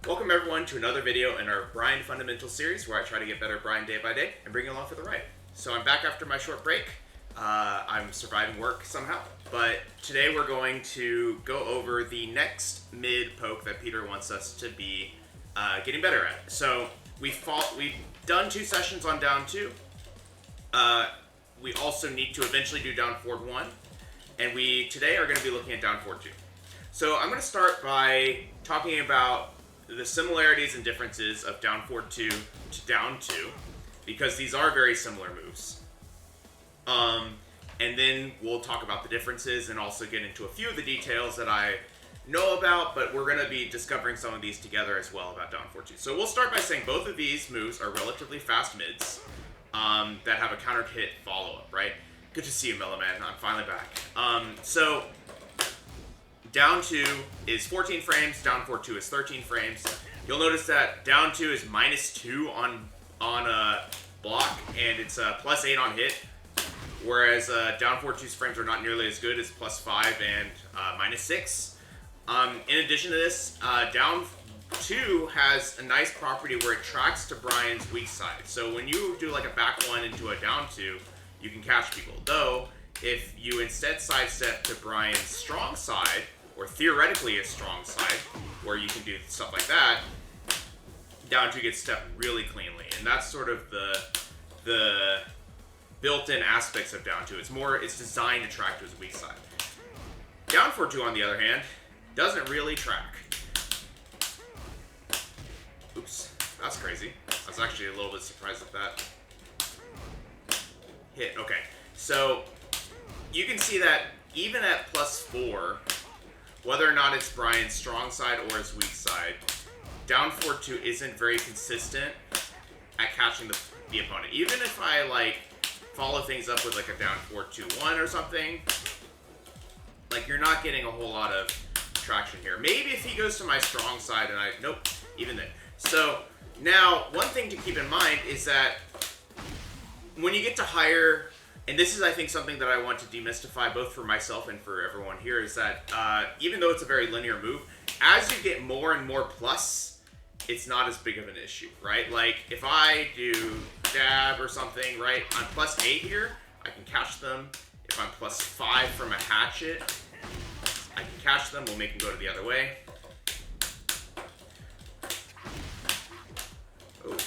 Welcome everyone to another video in our Bryan Fundamentals series where I try to get better at Bryan day by day and bring you along for the ride. So I'm back after my short break. I'm surviving work somehow, but today we're going to go over the next mid poke that Peter wants us to be getting better at. So we've done 2 sessions on down 2. We also need to eventually do down forward 1, and we today are going to be looking at down forward 2. So I'm going to start by talking about the similarities and differences of down forward 2 to down 2, because these are very similar moves. And then we'll talk about the differences and also get into a few of the details that I know about, but we're going to be discovering some of these together as well about down forward 2. So we'll start by saying both of these moves are relatively fast mids that have a counter hit follow-up, right? Good to see you, Mellow Man. I'm finally back. So down 2 is 14 frames, down forward 2 is 13 frames. You'll notice that down 2 is -2 on a block, and it's +8 on hit, whereas down forward 2's frames are not nearly as good as +5 and -6. In addition to this, down 2 has a nice property where it tracks to Bryan's weak side. So when you do like a back 1 into a down 2, you can catch people. Though, if you instead sidestep to Bryan's strong side, or theoretically a strong side, where you can do stuff like that, down 2 gets stepped really cleanly. And that's sort of the built-in aspects of down 2. It's designed to track to his weak side. Down forward 2, on the other hand, doesn't really track. Oops, that's crazy. I was actually a little bit surprised at that. Hit, okay. So you can see that even at +4, whether or not it's Bryan's strong side or his weak side, down forward 2 isn't very consistent at catching the opponent. Even if I like follow things up with like a down forward 2-1 or something, like you're not getting a whole lot of traction here. Maybe if he goes to my strong side and nope, even then. So now one thing to keep in mind is that when you get to higher, and this is, I think, something that I want to demystify both for myself and for everyone here, is that even though it's a very linear move, as you get more and more plus, it's not as big of an issue, right? Like, if I do dab or something, right, I'm +8 here, I can catch them. If I'm +5 from a hatchet, I can catch them. We'll make them go to the other way. Oh.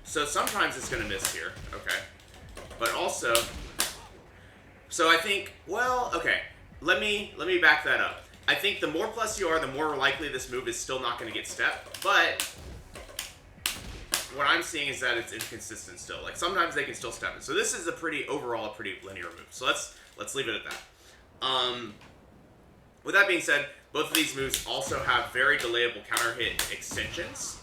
So sometimes it's going to miss here, okay? But also, so I think, well, okay, let me back that up. I think the more plus you are, the more likely this move is still not going to get stepped, but what I'm seeing is that it's inconsistent still. Like, sometimes they can still step it. So this is overall a pretty linear move. So let's leave it at that. With that being said, both of these moves also have very delayable counter hit extensions.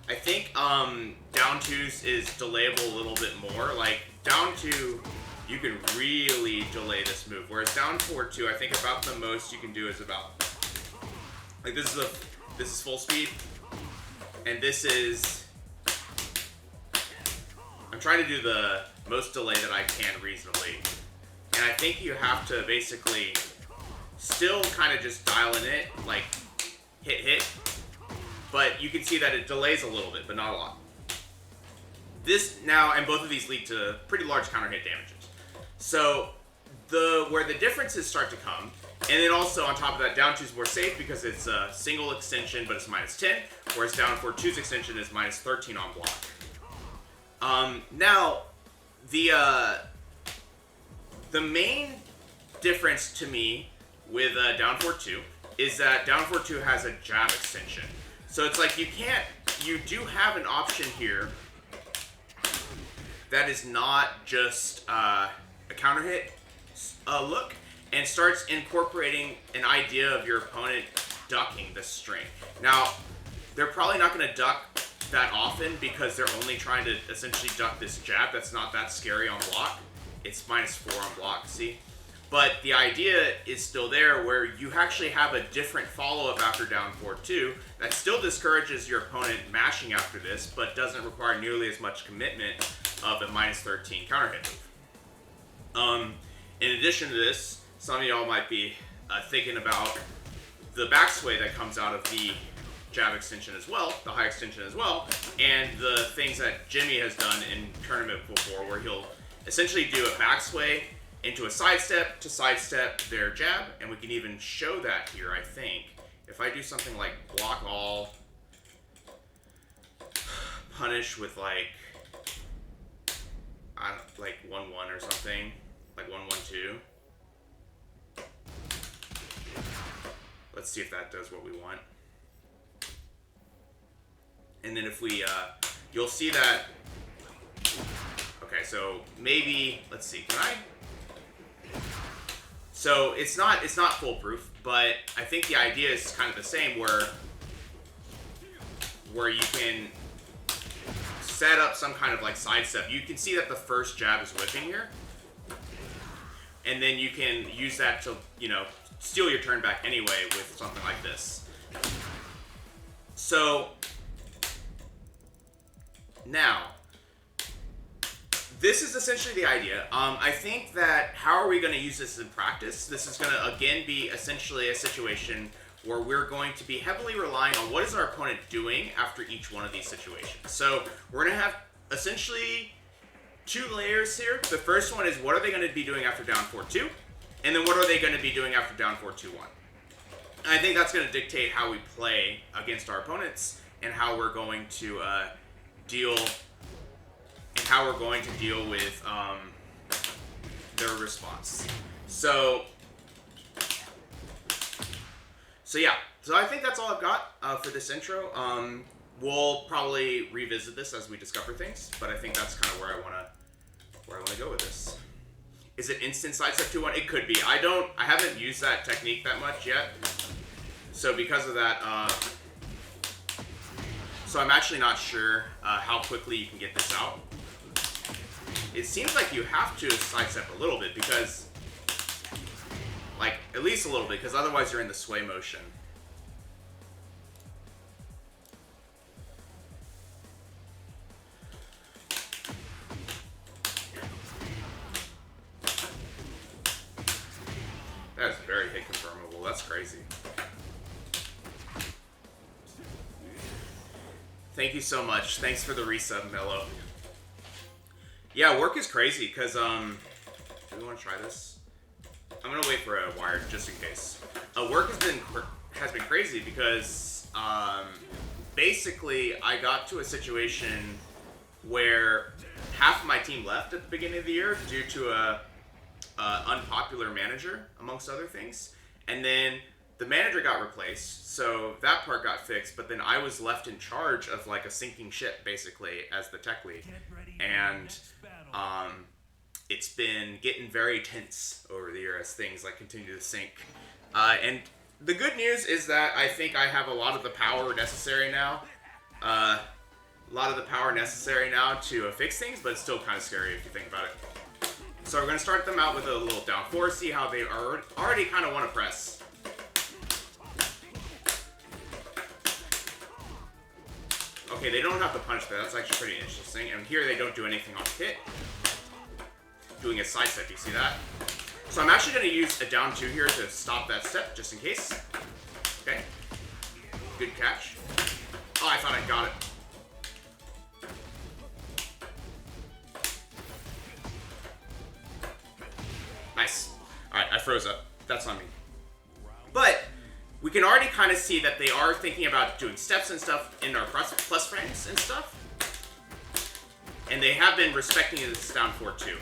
I think down 2's is delayable a little bit more. Like, down 2, you can really delay this move, whereas down forward 2, I think about the most you can do is about, like, this is full speed, and this is, I'm trying to do the most delay that I can reasonably, and I think you have to basically still kind of just dial in it, like hit, but you can see that it delays a little bit, but not a lot. This now, and both of these lead to pretty large counter hit damages. So where the differences start to come, and then also on top of that, down 2 is more safe because it's a single extension, but it's -10, whereas down forward 2's extension is -13 on block. Now, the main difference to me with down forward 2 is that down forward 2 has a jab extension. So it's like you do have an option here that is not just a counter hit look, and starts incorporating an idea of your opponent ducking the string. Now, they're probably not going to duck that often because they're only trying to essentially duck this jab. That's not that scary on block. It's -4 on block, see? But the idea is still there, where you actually have a different follow-up after down forward 2 that still discourages your opponent mashing after this, but doesn't require nearly as much commitment of a -13 counter hit move. In addition to this, some of y'all might be thinking about the back sway that comes out of the jab extension as well, the high extension as well, and the things that Jimmy has done in tournament before, where he'll essentially do a back sway into a sidestep to sidestep their jab, and we can even show that here, I think. If I do something like block all, punish with like 1-1 or something, like 1-1-2. Let's see if that does what we want. And then if we, you'll see that, okay, so maybe, let's see, can I? So it's not foolproof, but I think the idea is kind of the same, where you can set up some kind of like sidestep. You can see that the first jab is whipping here, and then you can use that to, you know, steal your turn back anyway with something like this. So now, this is essentially the idea. I think that how are we going to use this in practice? This is going to, again, be essentially a situation where we're going to be heavily relying on what is our opponent doing after each one of these situations. So we're going to have essentially 2 layers here. The first one is what are they going to be doing after down 4-2? And then what are they going to be doing after down 4-2-1? And I think that's going to dictate how we play against our opponents and how we're going to deal with their response. So yeah. So I think that's all I've got for this intro. We'll probably revisit this as we discover things, but I think that's kind of where I want to go with this. Is it instant sidestep 2-1? It could be. I haven't used that technique that much yet. So because of that, so I'm actually not sure how quickly you can get this out. It seems like you have to sidestep a little bit because, like, at least a little bit, because otherwise you're in the sway motion. That is very hit confirmable. That's crazy. Thank you so much. Thanks for the resub, Mello. Yeah, work is crazy because do we want to try this? I'm gonna wait for a wire just in case. Work has been crazy because basically I got to a situation where half of my team left at the beginning of the year due to a unpopular manager, amongst other things, and then the manager got replaced, so that part got fixed, but then I was left in charge of like a sinking ship, basically, as the tech lead, and it's been getting very tense over the year as things like continue to sink, and the good news is that I think I have a lot of the power necessary now, to fix things, but it's still kind of scary if you think about it. So we're going to start them out with a little down 4, see how they are already kind of want to press. Okay, they don't have to punch there. That's actually pretty interesting. And here they don't do anything on hit. Doing a side step, you see that? So I'm actually going to use a down 2 here to stop that step, just in case. Okay. Good catch. Oh, I thought I got it. Nice. Alright, I froze up. That's on me. But we can already kind of see that they are thinking about doing steps and stuff in our plus frames and stuff. And they have been respecting this down 4-2.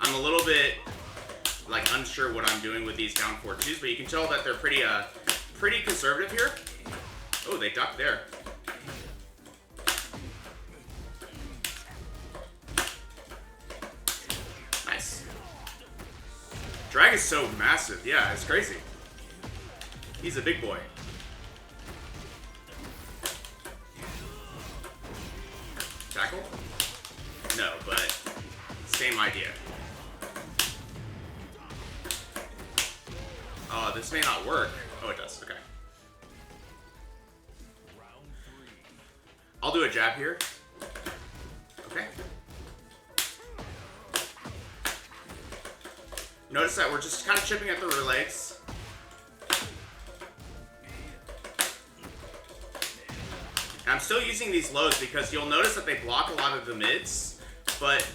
I'm a little bit like unsure what I'm doing with these down 4-2s, but you can tell that they're pretty conservative here. Oh, they ducked there. Drag is so massive. Yeah, it's crazy. He's a big boy. Tackle? No, but same idea. Oh, this may not work. Oh, it does. Okay. I'll do a jab here. Okay. Notice that we're just kind of chipping at the rear legs. And I'm still using these lows because you'll notice that they block a lot of the mids, but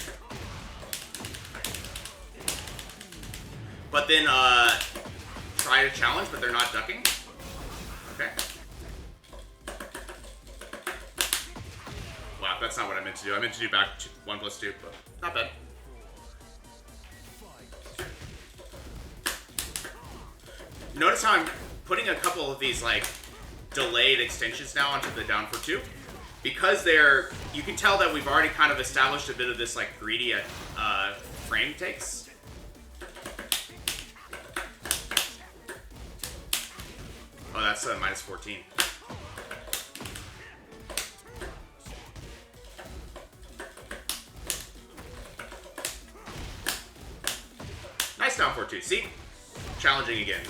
then try to challenge, but they're not ducking. Okay. Wow, that's not what I meant to do. I meant to do back 1+2, but not bad. Notice how I'm putting a couple of these like delayed extensions now onto the down for 2, because they're, you can tell that we've already kind of established a bit of this like greedy frame takes. Oh, that's -14. Nice down 4-2. See? Challenging again.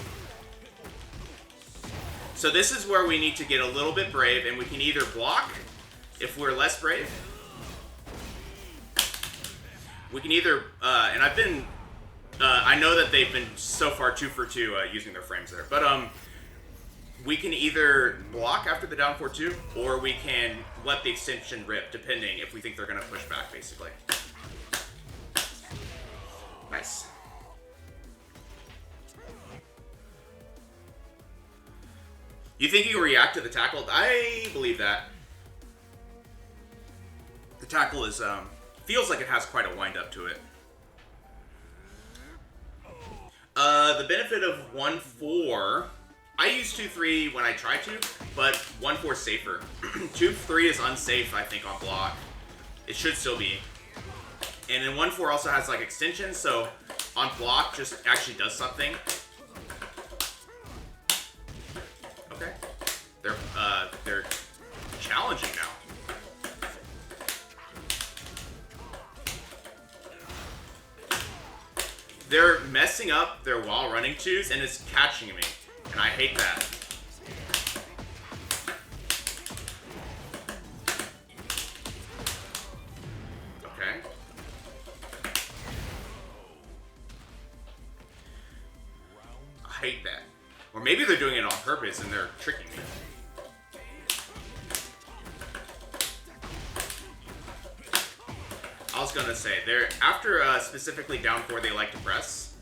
So this is where we need to get a little bit brave, and we can either block if we're less brave. We can either, and I've been, I know that they've been so far 2 for 2 using their frames there, but we can either block after the down 4-2, or we can let the extension rip, depending if we think they're going to push back, basically. Nice. You think you can react to the tackle? I believe that. The tackle is, feels like it has quite a wind up to it. The benefit of 1-4, I use 2-3 when I try to, but 1-4 is safer. 2-3 is unsafe, I think, on block. It should still be. And then 1-4 also has like extensions, so on block just actually does something. Okay. They're challenging now. They're messing up their while running twos, and it's catching me. And I hate that. Okay. I hate that. Or maybe they're doing it on purpose and they're tricking me. I was gonna say, they're after specifically down 4, they like to press.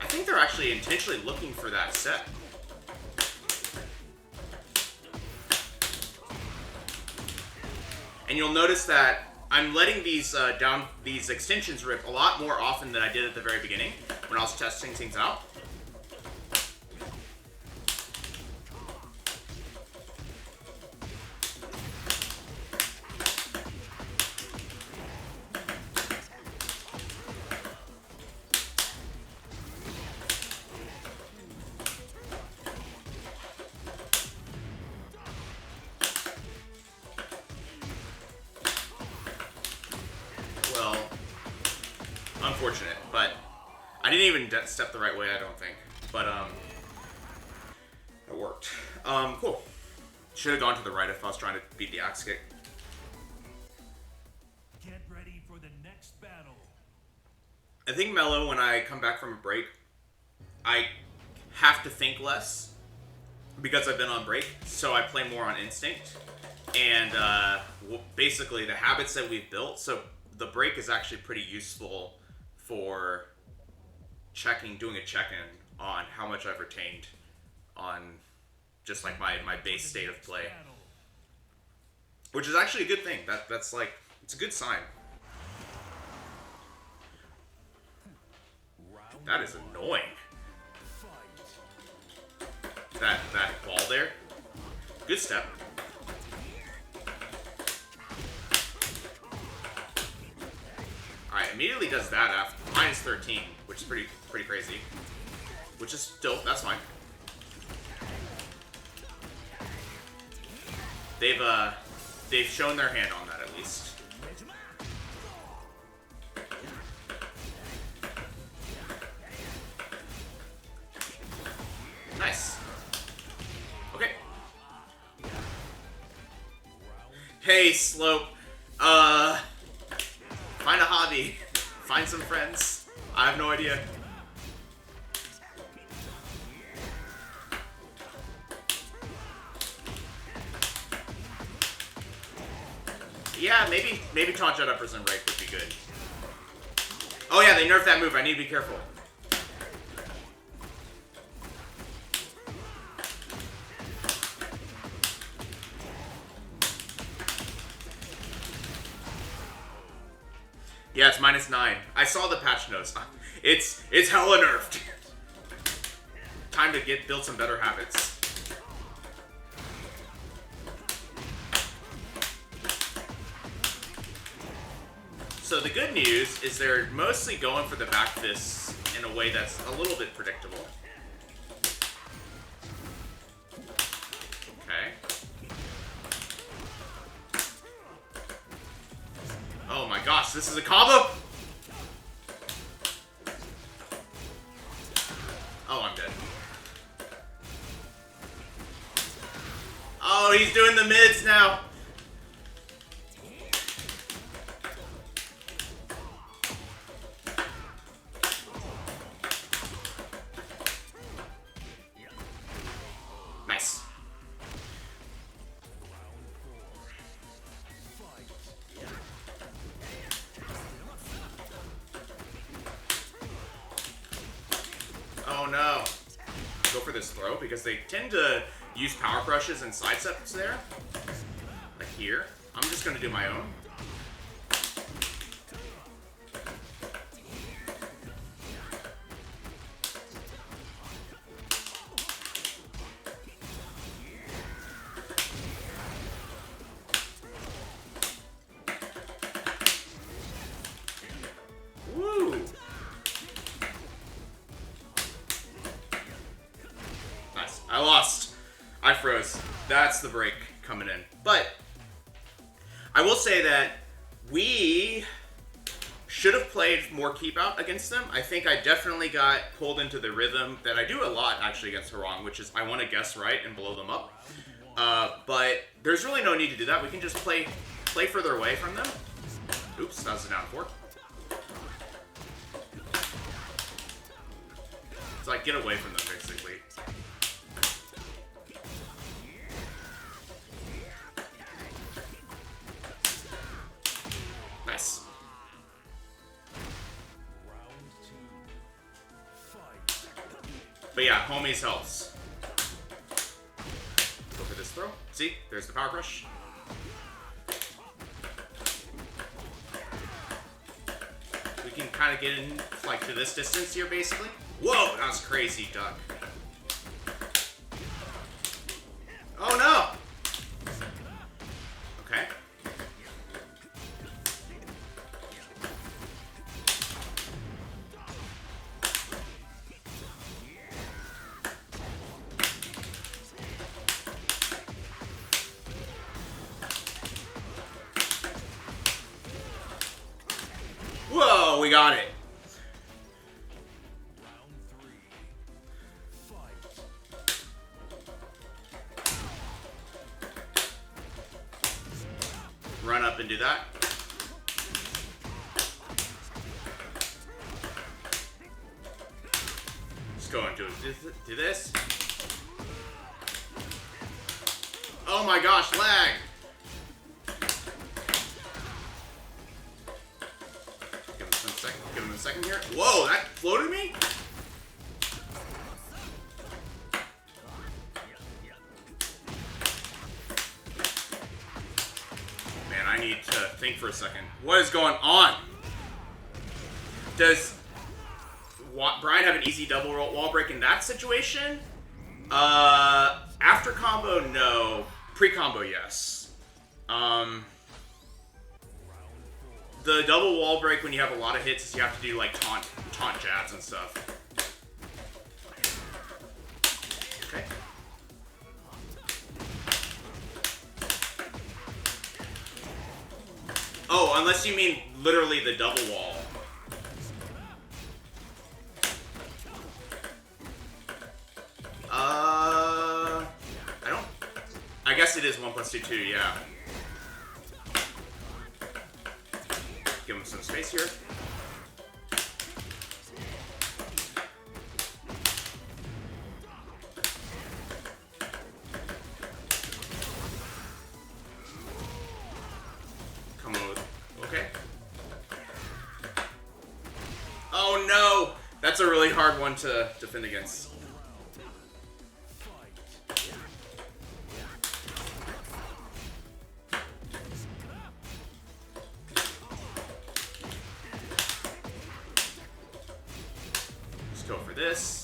I think they're actually intentionally looking for that set. And you'll notice that I'm letting these these extensions rip a lot more often than I did at the very beginning when I was testing things out. Unfortunate, but I didn't even step the right way, I don't think. But it worked. Cool. Should have gone to the right if I was trying to beat the axe kick. Get ready for the next battle. I think mellow, when I come back from a break, I have to think less because I've been on break, so I play more on instinct. And basically the habits that we've built, so the break is actually pretty useful for doing a check-in on how much I've retained on just like my base state of play. Which is actually a good thing. That's like, it's a good sign. That is annoying. That ball there. Good step. Alright, immediately does that after -13, which is pretty crazy. Which is still, that's fine. They've shown their hand on that at least. Nice. Okay. Hey, Slope. Find a hobby. Find some friends. I have no idea. Yeah, maybe taunt jet uppers and right would be good. Oh yeah, they nerfed that move. I need to be careful. Yeah, it's -9. I saw the patch notes. It's hella nerfed. Time to build some better habits. So the good news is they're mostly going for the back fists in a way that's a little bit predictable. Okay. Oh my gosh, this is a combo? Oh, I'm dead. Oh, he's doing the mids now. Nice. Oh no. Go for this throw because they tend to use power crushes and side steps there. Like here. I'm just gonna do my own. Woo! Nice. I lost. I froze. That's the break coming in. But I will say that we should have played more keep out against them. I think I definitely got pulled into the rhythm that I do a lot actually against Harong, which is I want to guess right and blow them up. But there's really no need to do that. We can just play further away from them. Oops, that was a down 4. So I get away from them basically. Nice. But yeah, homies helps. Go for this throw. See? There's the power crush. We can kind of get in like to this distance here basically. Whoa, that was crazy, duck. Oh no! Okay. Whoa, we got it. Run up and do that. Just go and do this. Oh my gosh, lag! Give him a second here. Whoa, that floated me? Man, I need to think for a second. What is going on? Does Bryan have an easy double wall break in that situation? After combo, no. Pre-combo, yes. The double wall break when you have a lot of hits is you have to do like taunt jabs and stuff. Okay. Oh, unless you mean literally the double wall. I guess it is 1 + 2, 2, yeah. Give him some space here. Okay. Oh no! That's a really hard one to defend against. Let's go for this.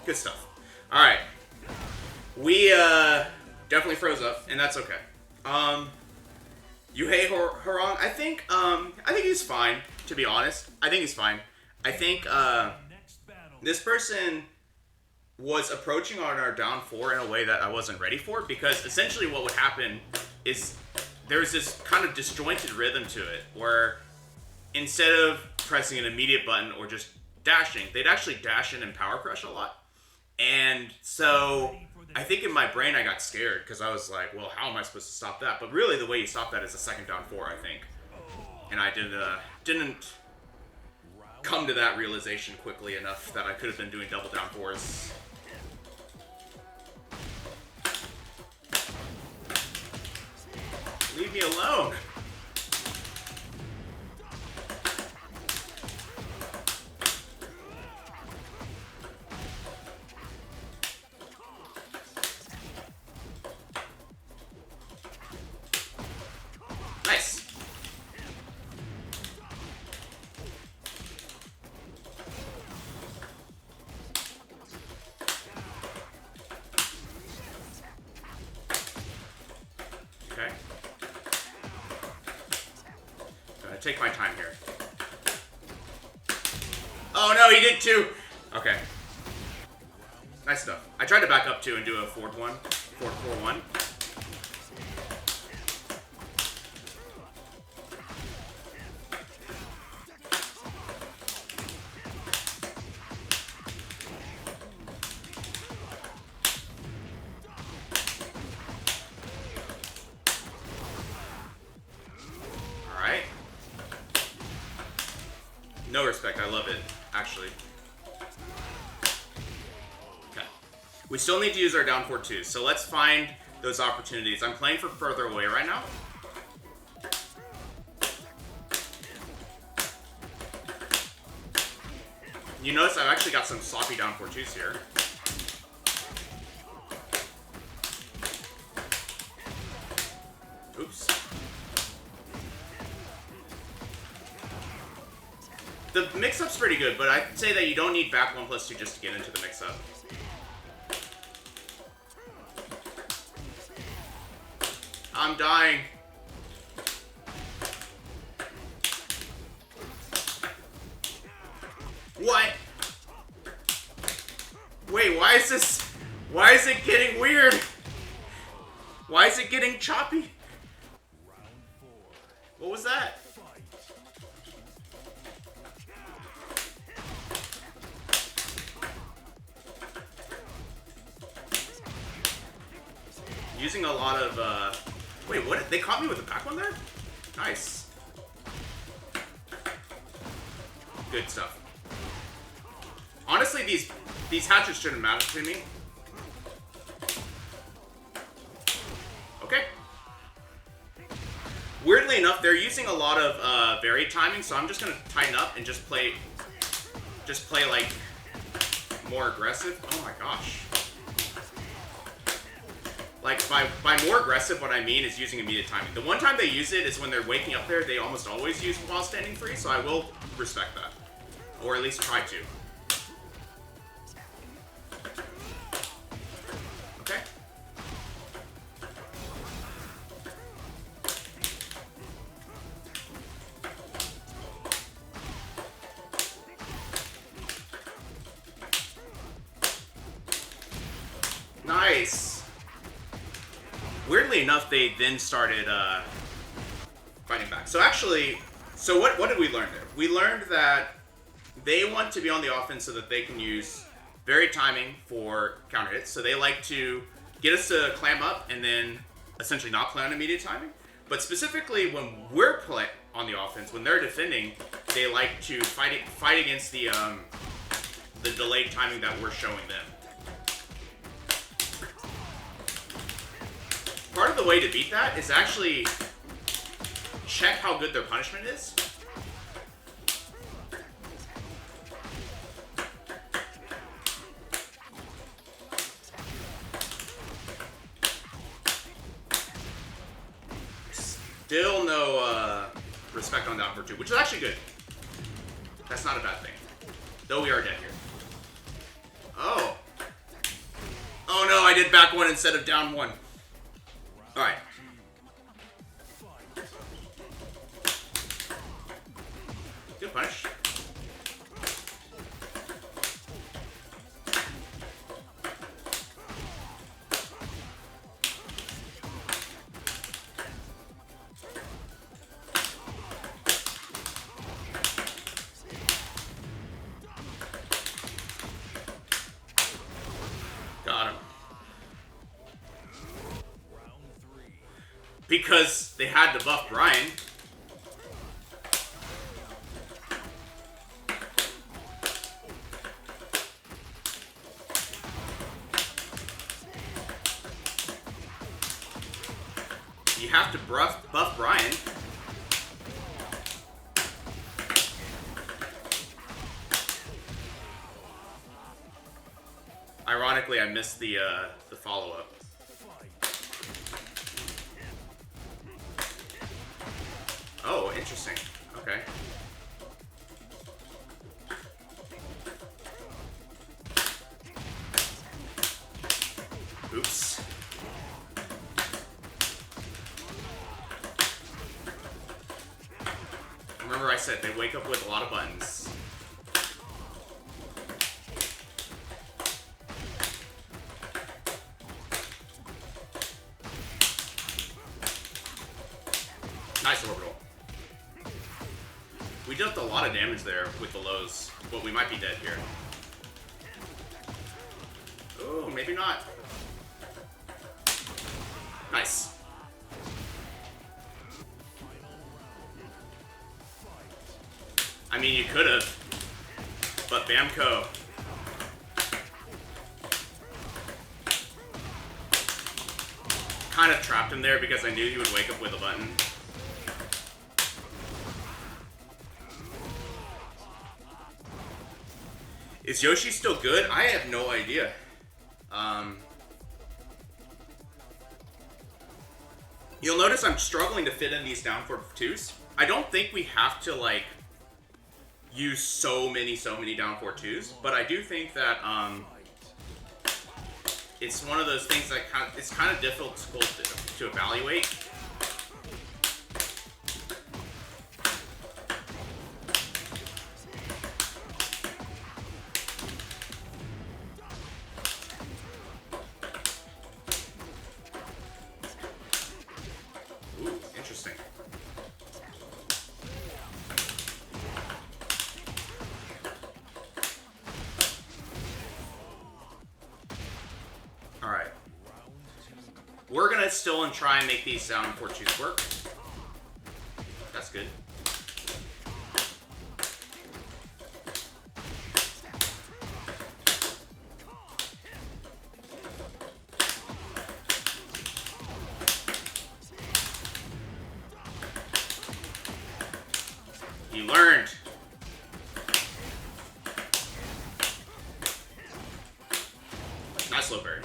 Good stuff. Alright. We definitely froze up, and that's okay. Yuhei Harong, I think he's fine, to be honest. I think he's fine. I think this person was approaching on our down 4 in a way that I wasn't ready for, because essentially what would happen is there's this kind of disjointed rhythm to it, where instead of pressing an immediate button or just dashing, they'd actually dash in and power crush a lot. And so I think in my brain I got scared because I was like, well, how am I supposed to stop that? But really the way you stop that is a second down 4, I think. And I didn't come to that realization quickly enough that I could have been doing double down 4s. Leave me alone. Nice. Okay. Gotta take my time here. Oh no, he did too! Okay. Nice stuff. I tried to back up too and do a forward 4-1. Alright. No respect, I love it, actually. Okay. We still need to use our down 4-2, so let's find those opportunities. I'm playing for further away right now. You notice I've actually got some sloppy down 4-2s here. Oops. The mix-up's pretty good, but I'd say that you don't need back 1+2 just to get into the mix-up. I'm dying. What? Wait, why is it getting weird? Why is it getting choppy? What was that? Using a lot of, wait, what? They caught me with a back one there? Nice. Good stuff. Honestly, these hatchets shouldn't matter to me. Okay. Weirdly enough, they're using a lot of varied timing, so I'm just gonna tighten up and just play like more aggressive. Oh my gosh. Like, by more aggressive, what I mean is using immediate timing. The one time they use it is when they're waking up there. They almost always use while standing free, so I will respect that. Or at least try to. Okay. Nice. Weirdly enough, they then started fighting back. So actually, what did we learn there? We learned that they want to be on the offense so that they can use very timing for counter hits. So they like to get us to clam up and then essentially not play on immediate timing. But specifically when we're on the offense, when they're defending, they like to fight against the delayed timing that we're showing them. Part of the way to beat that is actually check how good their punishment is. Still no respect on down for 2, which is actually good. That's not a bad thing. Though we are dead here. Oh. Oh no, I did back 1 instead of down 1. Alright. Good punish. Got him. Because they had to buff Bryan. You have to buff Bryan. Ironically, I missed the follow-up. Oh, interesting. Okay. Oops. Remember I said they wake up with a lot of buttons. Nice orbital. We dealt a lot of damage there with the lows, but we might be dead here. Ooh, maybe not. Nice. I mean, you could have, but Bamco. Kind of trapped him there because I knew he would wake up with a button. Is Yoshi still good? I have no idea. You'll notice I'm struggling to fit in these down for 2s. I don't think we have to, like, use so many down for 2s, but I do think that, it's one of those things that it's kind of difficult to evaluate. Ooh, interesting. Alright. We're gonna still try and make these down for 2s work. That's good. You learned. Nice low berry.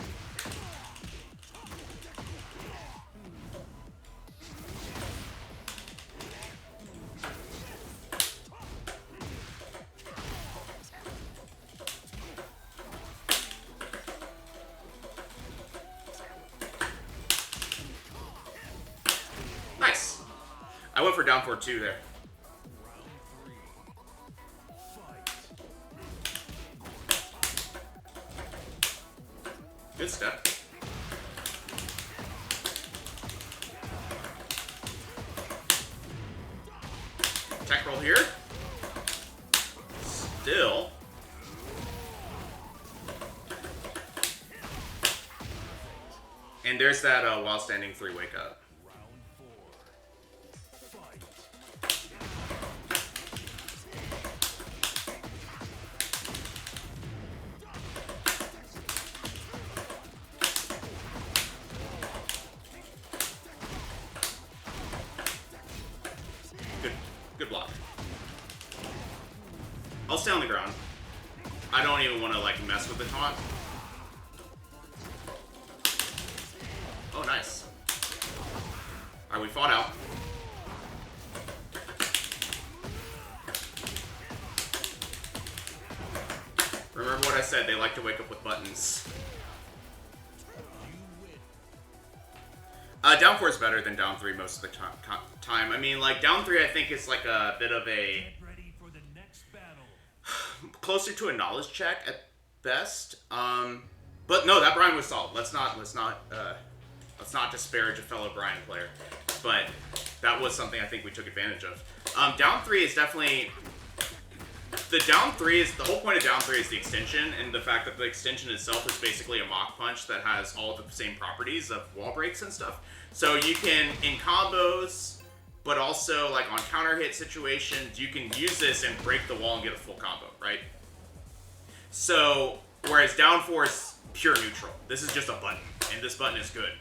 Nice. I went for down for 2 there. Good step. Tech roll here. Still. And there's that while standing 3 wake up. Round 4. Fight. Good block. I'll stay on the ground. I don't even want to like mess with the taunt. Oh, nice. Alright, we fought out. Remember what I said, they like to wake up with buttons. Down 4 is better than down 3 most of the time. I mean, like, down 3 I think is like a bit of a... Get ready for the next battle. closer to a knowledge check at best. But no, that Bryan was solid. Let's not disparage a fellow Bryan player. But that was something I think we took advantage of. Down 3 is definitely... The whole point of down 3 is the extension, and the fact that the extension itself is basically a mock punch that has all the same properties of wall breaks and stuff. So you can, in combos, but also like on counter hit situations, you can use this and break the wall and get a full combo, right? So, whereas down 4 is pure neutral. This is just a button, and this button is good.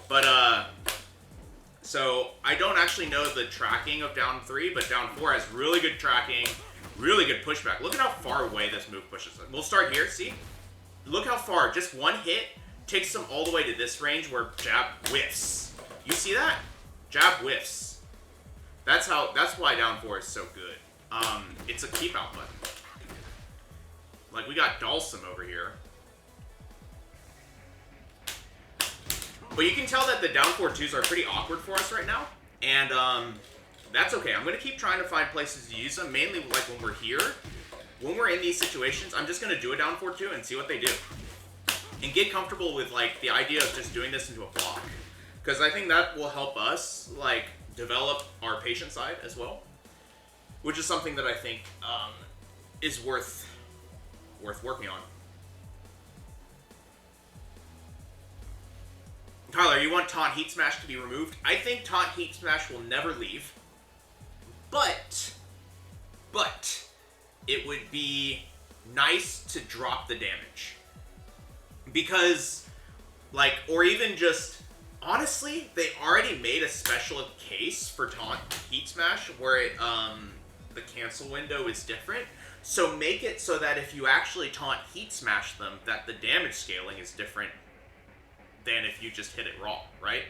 But, so I don't actually know the tracking of down 3, but down 4 has really good tracking, really good pushback. Look at how far away this move pushes them. We'll start here, see? Look how far, just one hit takes them all the way to this range where jab whiffs. You see that? Jab whiffs. That's why down 4 is so good. It's a keep out button. Like, we got Dalsum over here. But you can tell that the down 4-2s are pretty awkward for us right now. And that's okay. I'm going to keep trying to find places to use them. Mainly like when we're here. When we're in these situations, I'm just going to do a down 4-2 and see what they do. And get comfortable with like the idea of just doing this into a block. Because I think that will help us like develop our patient side as well. Which is something that I think is worth working on. Tyler, you want Taunt Heat Smash to be removed? I think Taunt Heat Smash will never leave. But it would be nice to drop the damage. Because, like, or even just, honestly, they already made a special case for Taunt Heat Smash where it, the cancel window is different. So make it so that if you actually Taunt Heat Smash them, that the damage scaling is different than if you just hit it raw, right?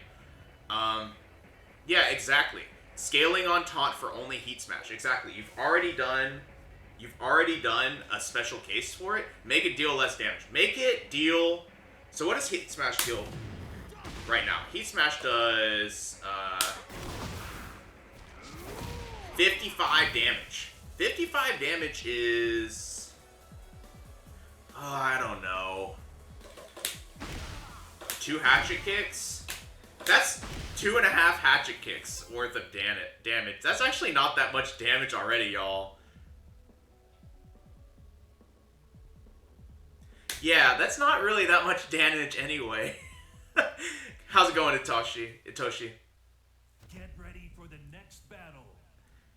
Yeah, exactly. Scaling on taunt for only Heat Smash. Exactly. You've already done a special case for it. Make it deal less damage. Make it deal... So what does Heat Smash deal right now? Heat Smash does 55 damage. 55 damage is... Oh, I don't know. 2 hatchet kicks? That's 2.5 hatchet kicks worth of damage. That's actually not that much damage already, y'all. Yeah, that's not really that much damage anyway. How's it going, Itoshi? Get ready for the next battle.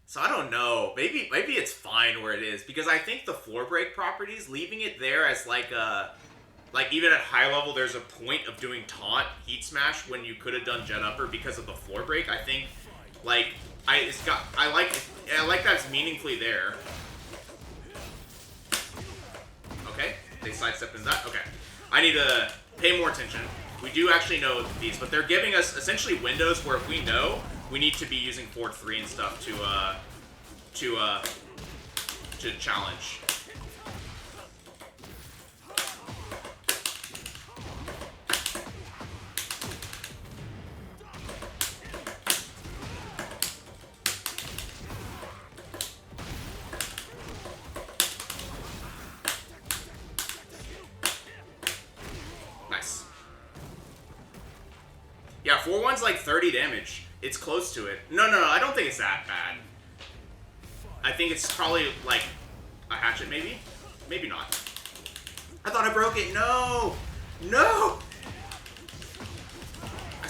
So I don't know. Maybe it's fine where it is, because I think the floor break properties, leaving it there as like a... Like, even at high level, there's a point of doing taunt Heat Smash when you could have done Jet Upper because of the floor break. I think, like, I like that's meaningfully there. Okay, they sidestepped into that. Okay, I need to pay more attention. We do actually know these, but they're giving us essentially windows where if we know, we need to be using forward 3 and stuff to challenge. Yeah, 4-1's like 30 damage. It's close to it. No, I don't think it's that bad. I think it's probably like a hatchet, maybe? Maybe not. I thought I broke it. No!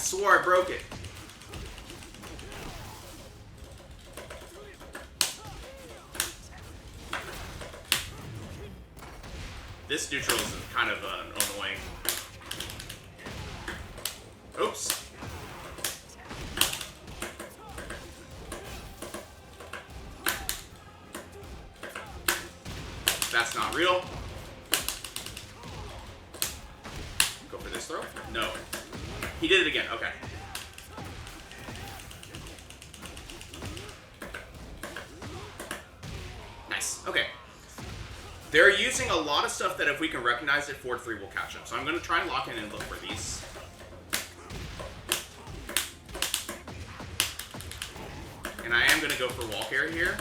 swore I broke it. This neutral is kind of annoying. Oops. That's not real. Go for this throw? No. He did it again. Okay. Nice. Okay. They're using a lot of stuff that if we can recognize it, forward 3 will catch them. So I'm going to try and lock in and look for these. And I am going to go for wall carry here.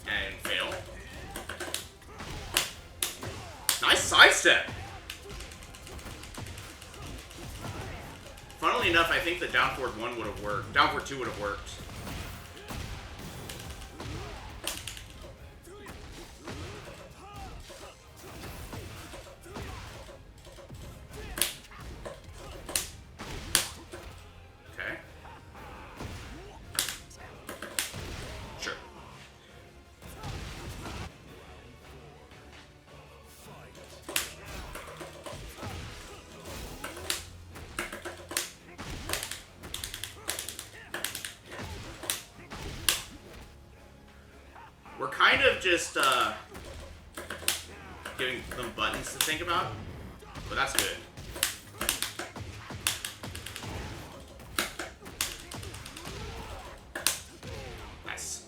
And fail. Nice sidestep! Funnily enough, I think the down forward 1 would have worked. Down forward 2 would have worked. Okay. Sure. We're kind of just giving them buttons to think about, but that's good. Nice.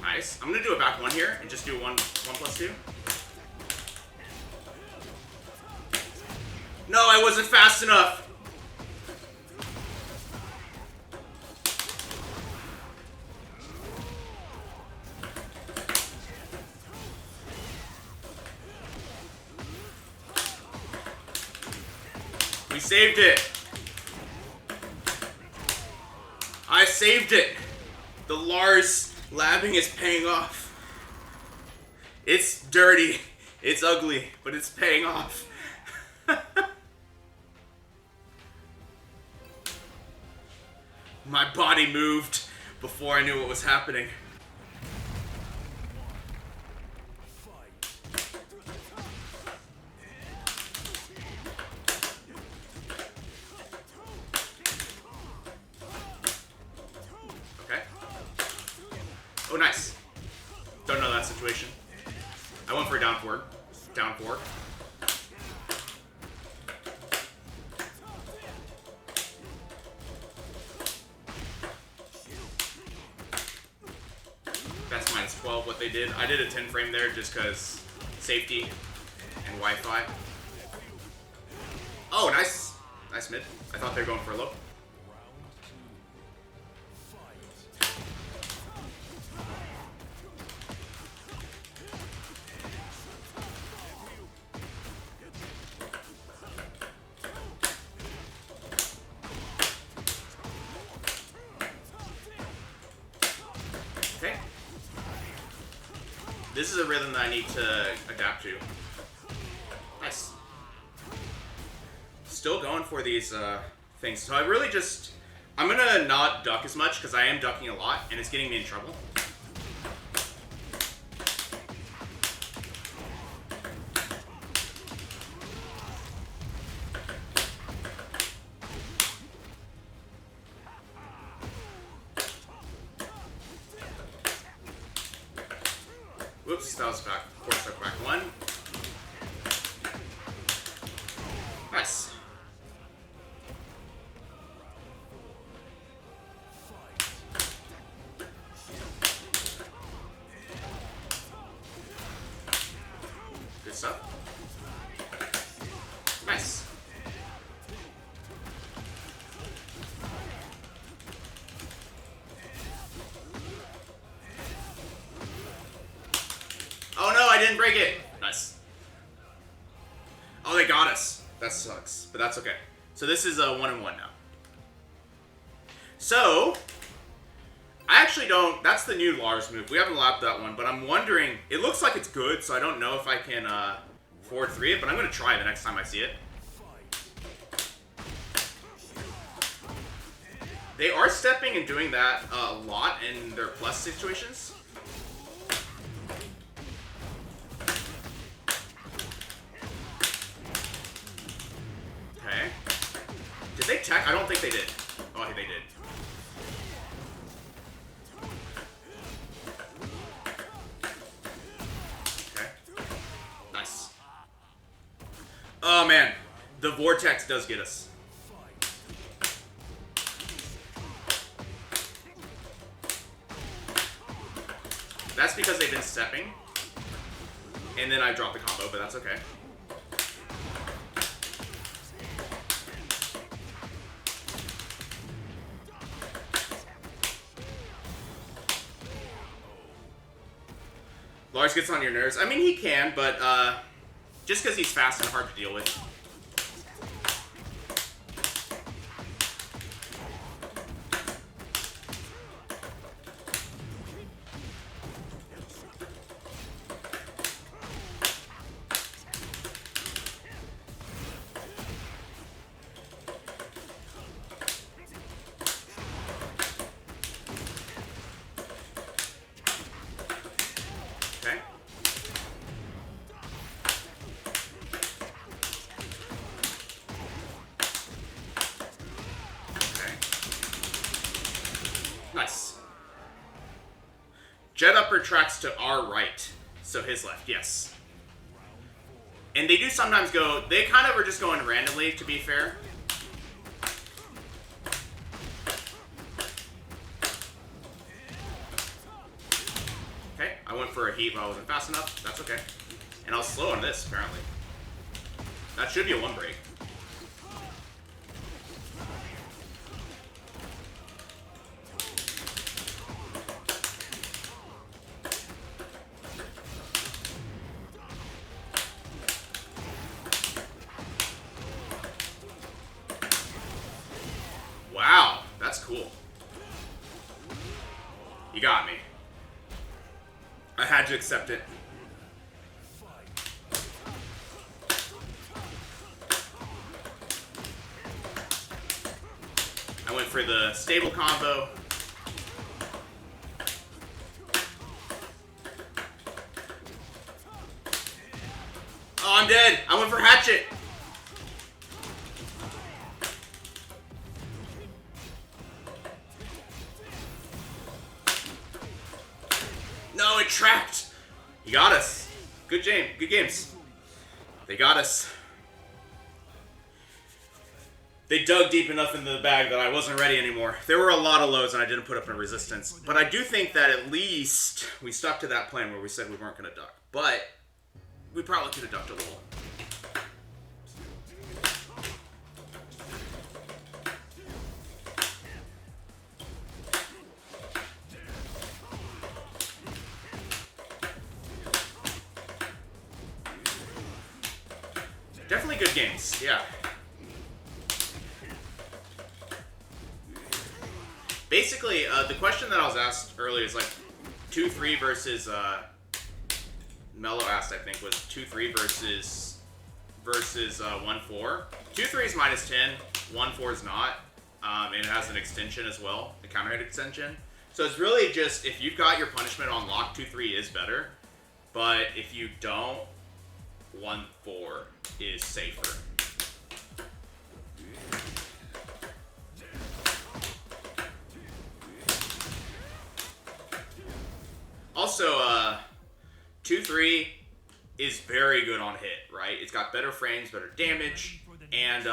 Nice. I'm gonna do a back 1 here and just do 1+2. No, I wasn't fast enough. We saved it. I saved it. The Lars labbing is paying off. It's dirty. It's ugly, but it's paying off. My body moved before I knew what was happening. Oh, nice. Don't know that situation. I went for a down forward. Down forward. That's -12 what they did. I did a 10 frame there just because safety and Wi-Fi. Oh, nice. Nice mid. I thought they were going for a low. Okay. This is a rhythm that I need to adapt to. Nice. Still going for these things. So I really just... I'm gonna not duck as much because I am ducking a lot and it's getting me in trouble. Whoops, that was back. Force stuck back 1. Nice. Good stuff. Nice. Oh no, I didn't break it! Nice. Oh, they got us. That sucks, but that's okay. So this is a 1-1 now. So, I actually don't. That's the new Lars move. We haven't lapped that one, but I'm wondering. It looks like it's good, so I don't know if I can forward 3 it, but I'm going to try the next time I see it. They are stepping and doing that a lot in their plus situations. Okay. Did they tech? I don't think they did. Oh, they did. Okay. Nice. Oh, man. The Vortex does get us. That's because they've been stepping. And then I dropped the combo, but that's okay. Lars gets on your nerves. I mean, he can, but just because he's fast and hard to deal with. Nice. Jet upper tracks to our right, so his left, yes. And they do sometimes go, they kind of are just going randomly, to be fair. Okay, I went for a heat, but I wasn't fast enough. That's okay. And I was slow on this, apparently. That should be a 1 break. Wow, that's cool. You got me. I had to accept it. I went for the stable combo. Oh, I'm dead. I went for hatchet. No, it trapped. You got us. Good game. Good games. They got us. They dug deep enough into the bag that I wasn't ready anymore. There were a lot of lows and I didn't put up a resistance. But I do think that at least we stuck to that plan where we said we weren't going to duck. But we probably could have ducked a little. Definitely good games, yeah. Basically, the question that I was asked earlier is like 2-3 versus Mello asked, I think, was 2-3 versus 1-4. 2-3 is -10, 1-4 is not. And it has an extension as well, the counter hit extension. So it's really just if you've got your punishment on lock, 2-3 is better. But if you don't, 1-4 is safer. Also, 2-3 is very good on hit, right? It's got better frames, better damage, and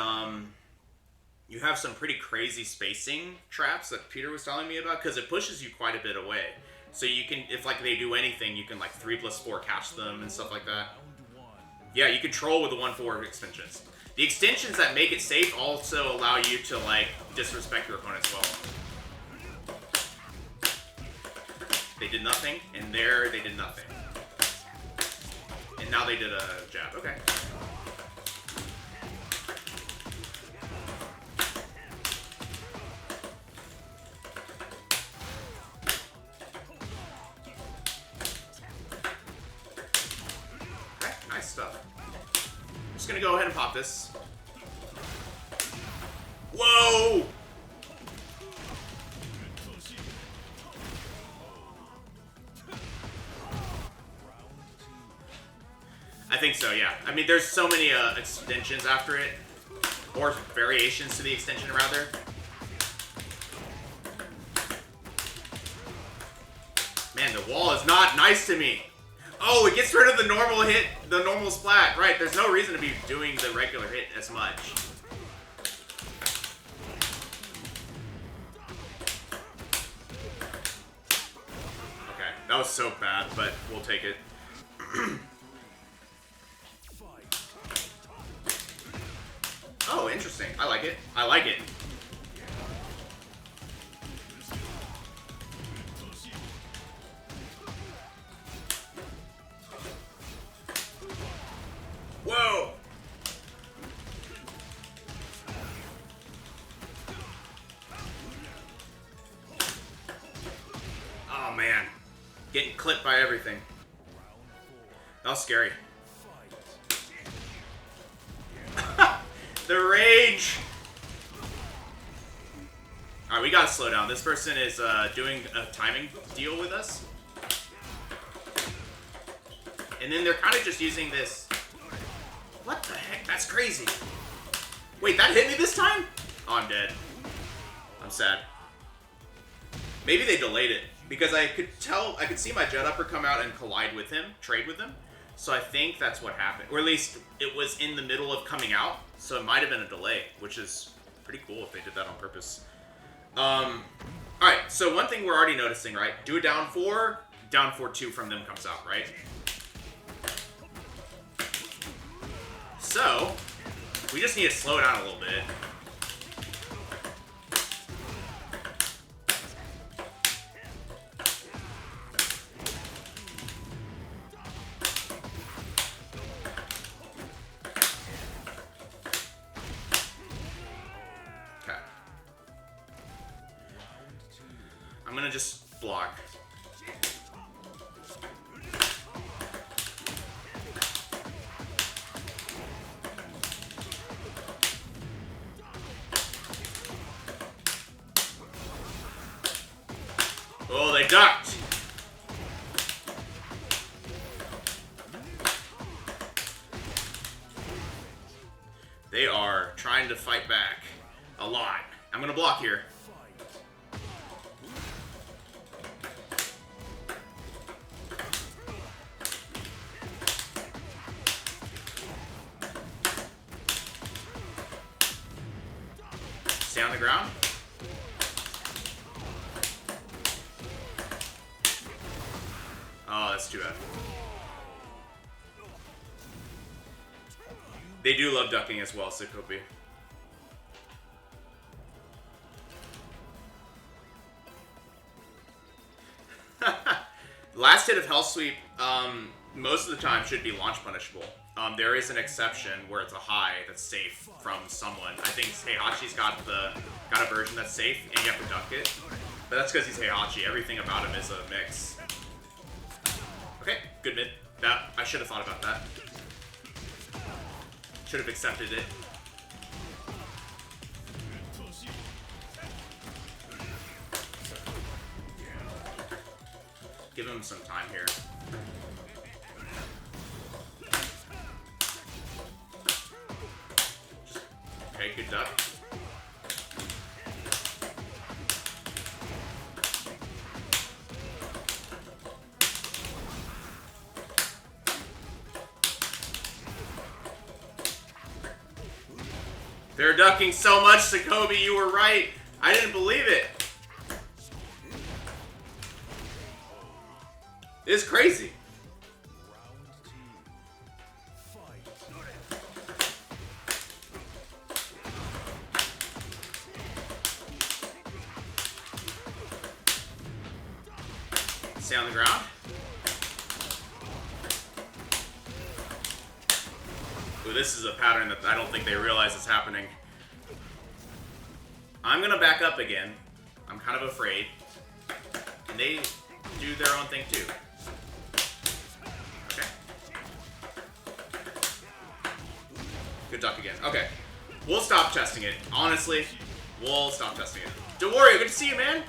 you have some pretty crazy spacing traps that Peter was telling me about, because it pushes you quite a bit away. So you can, if like they do anything, you can like 3+4 catch them and stuff like that. Yeah, you can troll with the 1-4 extensions. The extensions that make it safe also allow you to like disrespect your opponent as well. They did nothing, and there they did nothing. And now they did a jab. Okay. gonna go ahead and pop this. Whoa! I think so, yeah. I mean, there's so many extensions after it, or variations to the extension, rather. Man, the wall is not nice to me. Oh, it gets rid of the normal hit, the normal splat. Right, there's no reason to be doing the regular hit as much. Okay, that was so bad, but we'll take it. Oh, interesting. I like it. I like it. Whoa! Oh, man. Getting clipped by everything. That was scary. The rage! Alright, we gotta slow down. This person is doing a timing deal with us. And then they're kind of just using this. What the heck? That's crazy. Wait, that hit me this time? Oh, I'm dead. I'm sad. Maybe they delayed it. Because I could see my jet upper come out and collide with him, trade with him. So I think that's what happened. Or at least it was in the middle of coming out. So it might have been a delay, which is pretty cool if they did that on purpose. Alright, so one thing we're already noticing, right? Do a down 4, down 4-2 from them comes out, right? So, we just need to slow it down a little bit. Okay. I'm gonna just block. Oh, they ducked! They are trying to fight back a lot. I'm gonna block here. Stay on the ground. Oh, that's too bad. They do love ducking as well, Sokopi. Last hit of Hell Sweep, most of the time should be launch punishable. There is an exception where it's a high that's safe from someone. I think Heihachi's got a version that's safe and you have to duck it. But that's because he's Heihachi. Everything about him is a mix. Okay, good mid. I should have thought about that. Should have accepted it. Give him some time here. Okay, good duck. They're ducking so much, Sokobi, you were right. I didn't believe it. It's crazy. Stay on the ground. Ooh, this is a pattern that I don't think they realize is happening. I'm gonna back up again. I'm kind of afraid. And they do their own thing too. Okay. Good duck again. Okay. We'll stop testing it. Honestly, we'll stop testing it. DeWario, good to see you, man.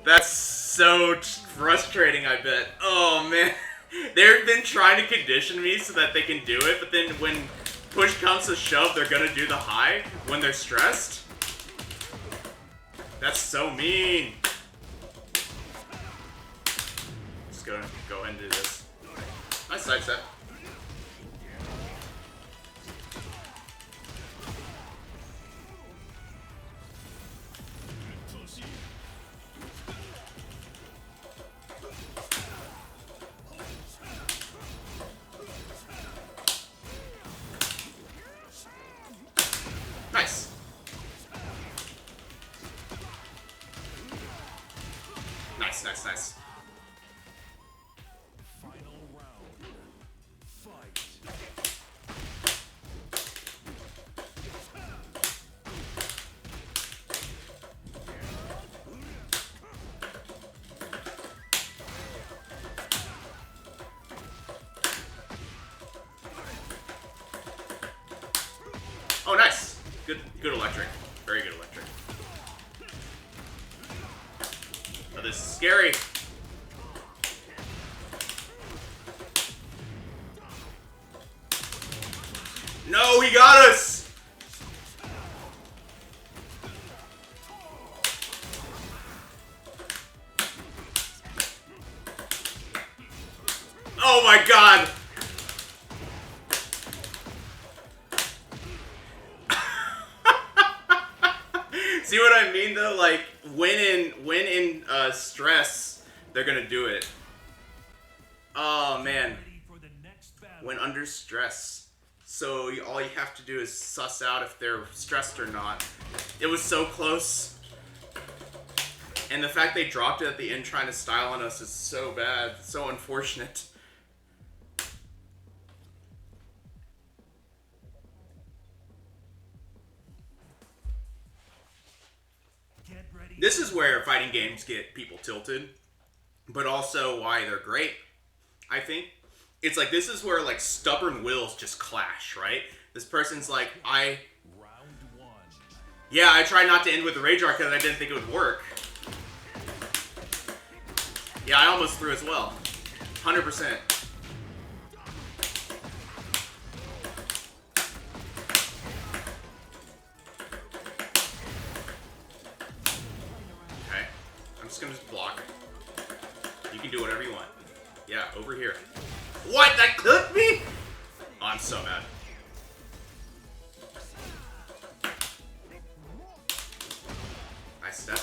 That's so frustrating, I bet. Oh, man. They've been trying to condition me so that they can do it, but then when push comes to shove, they're gonna do the high when they're stressed. That's so mean. Just gonna go ahead and do this. Nice side step. Nice. Nice, nice, nice. Final round. Fight. Oh, nice. Good electric. Very good electric. Oh, this is scary. No, he got us! Oh my god! See what I mean though? Like when in stress, they're gonna do it. Oh man. Ready for the next battle. When under stress. So all you have to do is suss out if they're stressed or not. It was so close. And the fact they dropped it at the end trying to style on us is so bad. So unfortunate. Get ready. This is where fighting games get people tilted, but also why they're great, I think. It's like, this is where, like, stubborn wills just clash, right? This person's like, Round one. yeah, I tried not to end with the Rage Arc because I didn't think it would work. Yeah, I almost threw as well. 100%. Okay. I'm just gonna block. You can do whatever you want. Yeah, over here. What? That clipped me? Oh, I'm so mad. Nice step.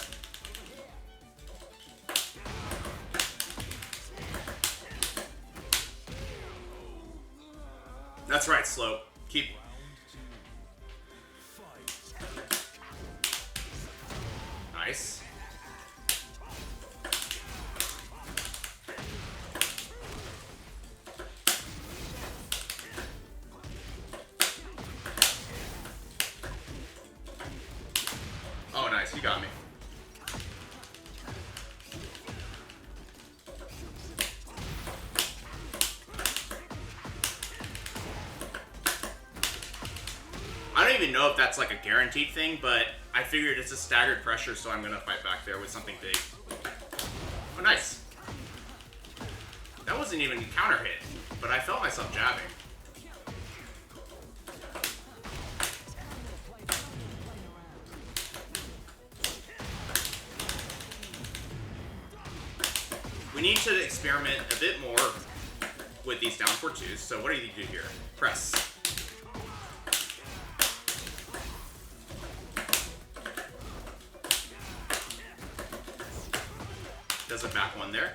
That's right, slow. Keep. Nice. Oh, nice. You got me. I don't even know if that's like a guaranteed thing, but I figured it's a staggered pressure, so I'm gonna fight back there with something big. Oh, nice. That wasn't even a counter hit, but I felt myself jabbing. We need to experiment a bit more with these down 4-2s, so what do you do here? Press. Does a back one there.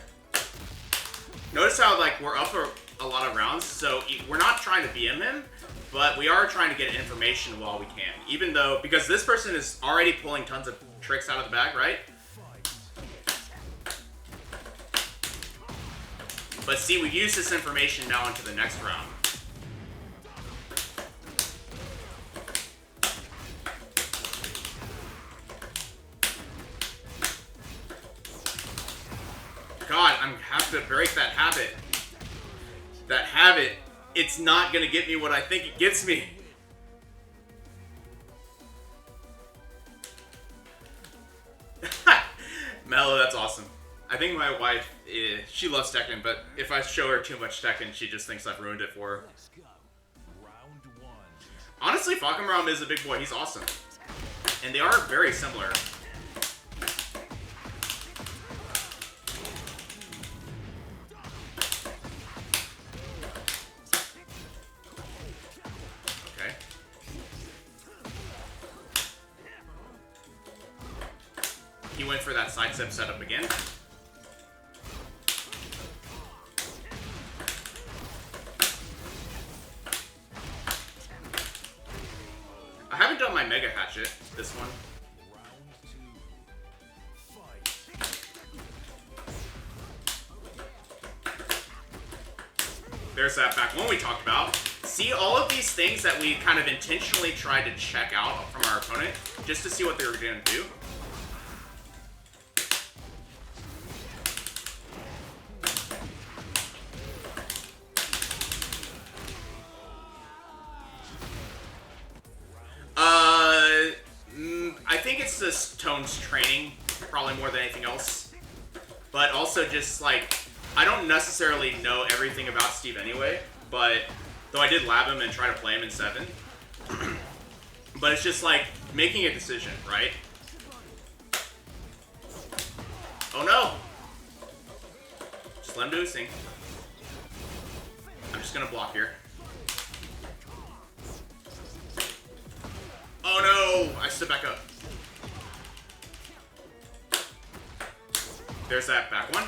Notice how, like, we're up for a lot of rounds, so we're not trying to BM him, but we are trying to get information while we can. Even though, because this person is already pulling tons of tricks out of the bag, right? But see, we use this information now into the next round. God, I'm have to break that habit. That habit, it's not gonna get me what I think it gets me. Mello, that's awesome. I think my wife, she loves Tekken, but if I show her too much Tekken, she just thinks I've ruined it for her. Let's go. Round one. Honestly, Falkenbaum is a big boy. He's awesome. And they are very similar. Okay. He went for that sidestep setup again. I haven't done my Mega Hatchet, this one. Round two. Fight. There's that back one we talked about. See, all of these things that we kind of intentionally tried to check out from our opponent, just to see what they were going to do. I think it's this Tone's training, probably more than anything else. But also just, like, I don't necessarily know everything about Steve anyway, but, though I did lab him and try to play him in 7. But it's just, like, making a decision, right? Oh no! Just let him do his thing. I'm just gonna block here. Oh no! I stood back up. There's that back one.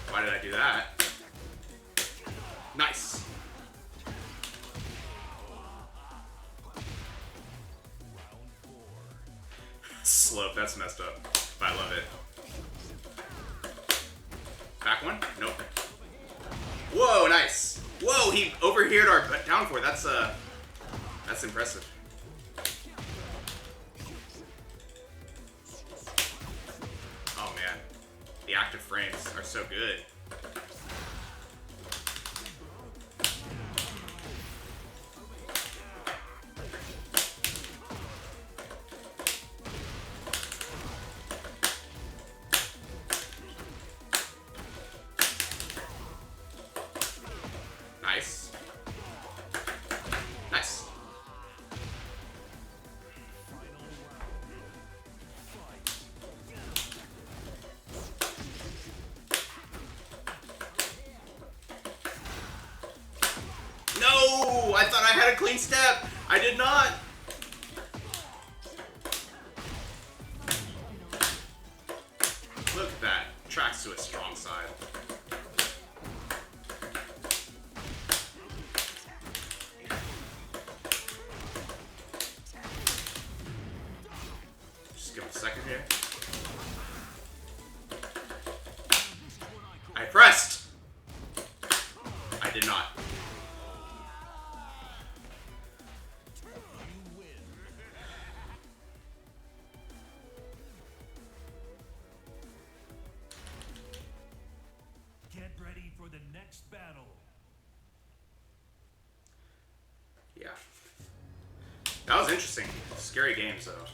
Why did I do that? Nice. Slope, that's messed up. But I love it. Back one? Nope. Whoa, nice. Whoa, he overheard our down four. That's impressive. Oh man, the active frames are so good. Nice. Nice. No! I thought I had a clean step. I did not. Look at that. Tracks to a strong side. Just give it a second here. I pressed. I did not. Get ready for the next battle. Yeah. That was interesting. Scary games, though.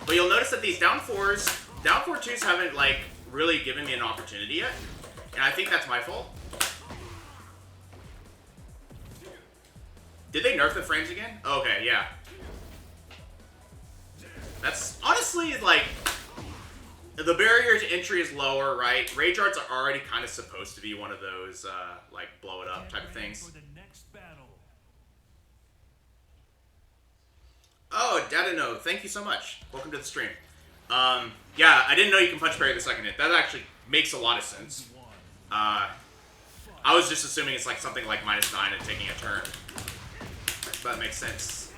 But you'll notice that these down 4-2s haven't, like, really given me an opportunity yet. And I think that's my fault. Did they nerf the frames again? Okay, yeah. That's honestly, like, the barrier to entry is lower, right? Rage Arts are already kind of supposed to be one of those, like, blow it up type of things. For the next battle. Oh, Dadano, thank you so much. Welcome to the stream. Yeah, I didn't know you can punch parry the second hit. That actually makes a lot of sense. I was just assuming it's like something like -9 and taking a turn. But that makes sense.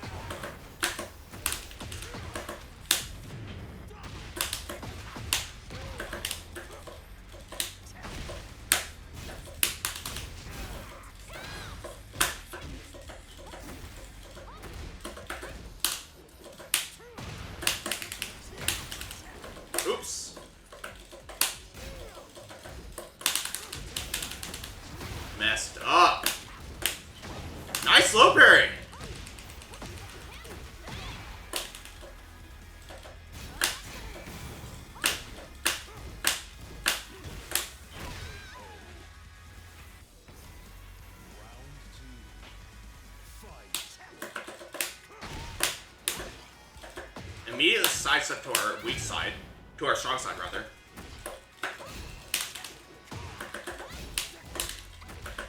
immediately sidestep to our weak side, to our strong side rather.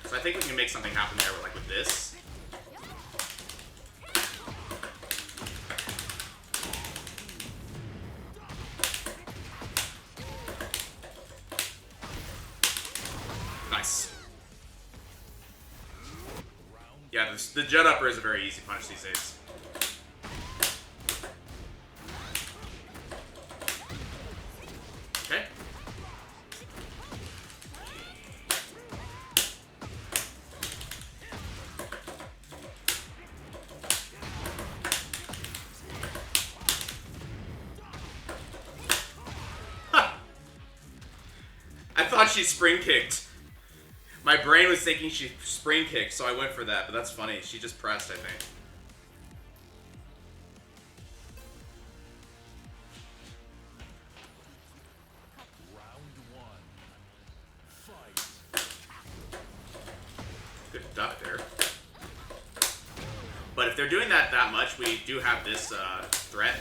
So I think we can make something happen there, like with this. Nice. Yeah, the jet upper is a very easy punch these days. Okay. I thought she spring kicked. My brain was thinking she spring kicked, so I went for that, but that's funny. She just pressed, I think. Round 1. Fight. Good duck there. But if they're doing that much, we do have this threat.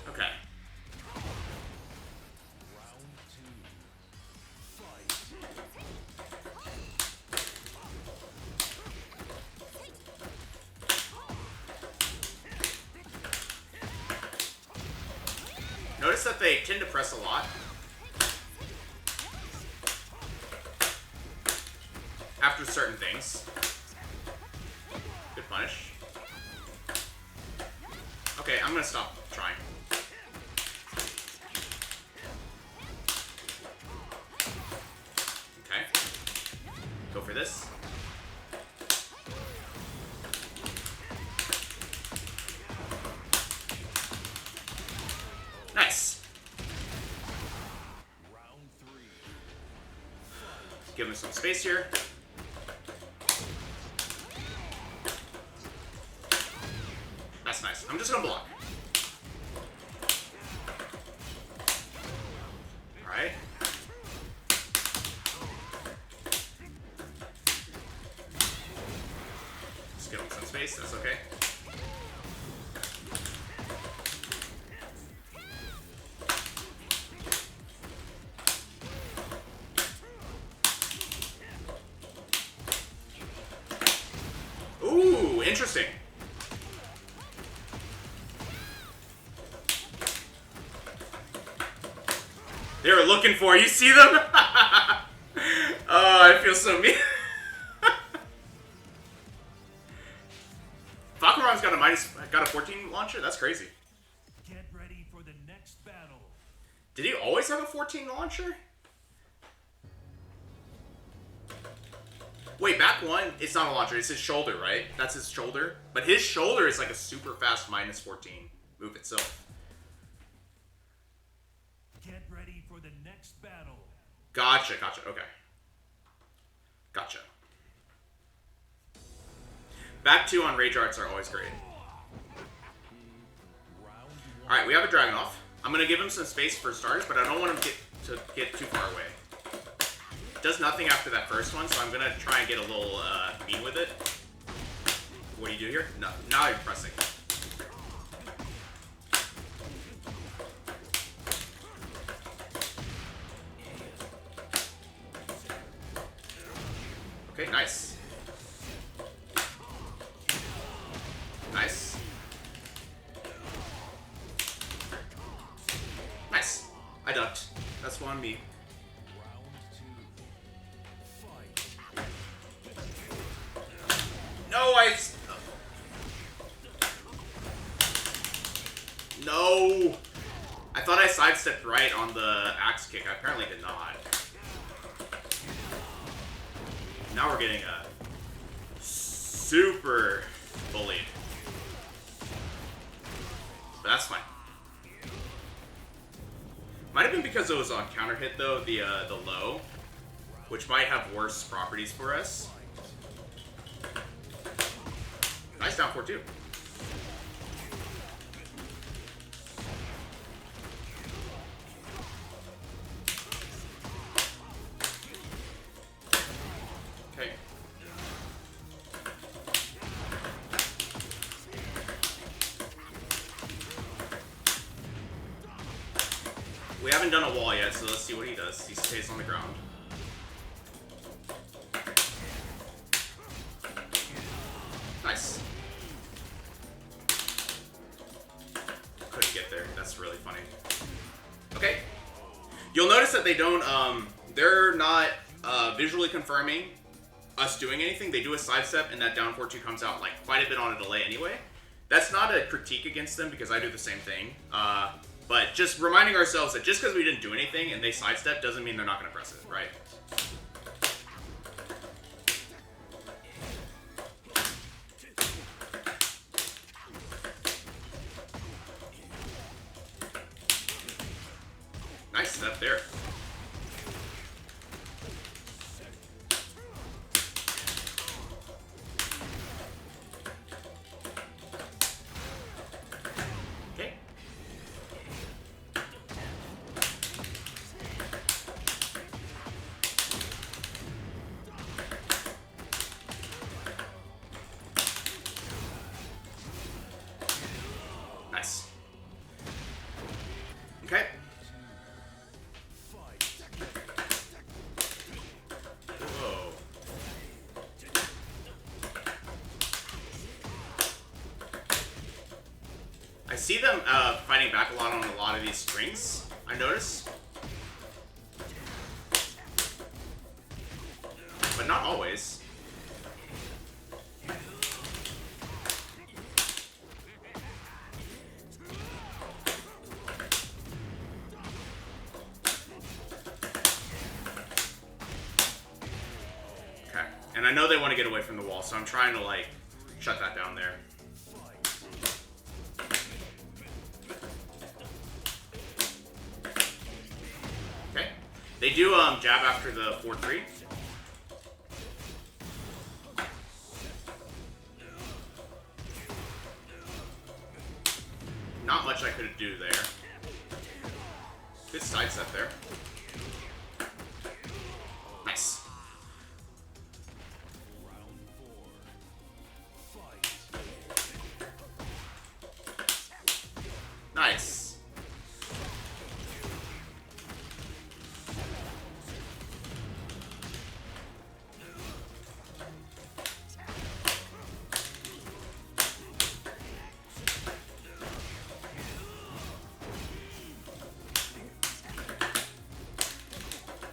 Okay. Round 2. Fight. Notice that they tend to press a lot. After certain things. Good punish. Okay, I'm gonna stop trying. Okay. Go for this. Nice. Round 3. Give him some space here. That's nice. I'm just gonna block. Alright. Just give him some space, that's okay. Ooh, interesting. They were looking for you. See them? Oh, I feel so mean. Fakuran's got a 14 launcher? That's crazy. Get ready for the next battle. Did he always have a 14 launcher? Wait, back one, it's not a launcher, it's his shoulder, right? That's his shoulder. But his shoulder is like a super fast minus 14 move itself. Get ready for the next battle. Gotcha, okay. Gotcha. Back two on rage arts are always great. Round 1. Alright, we have a dragon off. I'm gonna give him some space for starters, but I don't want him to get too far away. Does nothing after that first one, so I'm gonna try and get a little mean with it. What do you do here? No, now you're pressing. Okay, nice. Nice. Nice. I ducked. That's one me. No, No! I thought I sidestepped right on the axe kick. I apparently did not. Now we're getting super bullied. But that's fine. Might have been because it was on counter hit though, the low, which might have worse properties for us. Nice down 4-2. We haven't done a wall yet, so let's see what he does. He stays on the ground. Nice. Couldn't get there. That's really funny. Okay. You'll notice that they don't, they're not visually confirming us doing anything. They do a sidestep, and that down 4-2 comes out like quite a bit on a delay anyway. That's not a critique against them because I do the same thing. But just reminding ourselves that just because we didn't do anything and they sidestep doesn't mean they're not going to press it, right? Nice step there. Okay. Nice. Okay. Whoa. I see them fighting back a lot on a lot of these strings, I notice. But not always. Okay, and I know they want to get away from the wall, so I'm trying to, like, shut that down there. Okay, they do jab after the 4-3. Not much I could do there. Good sidestep there. Nice. Nice.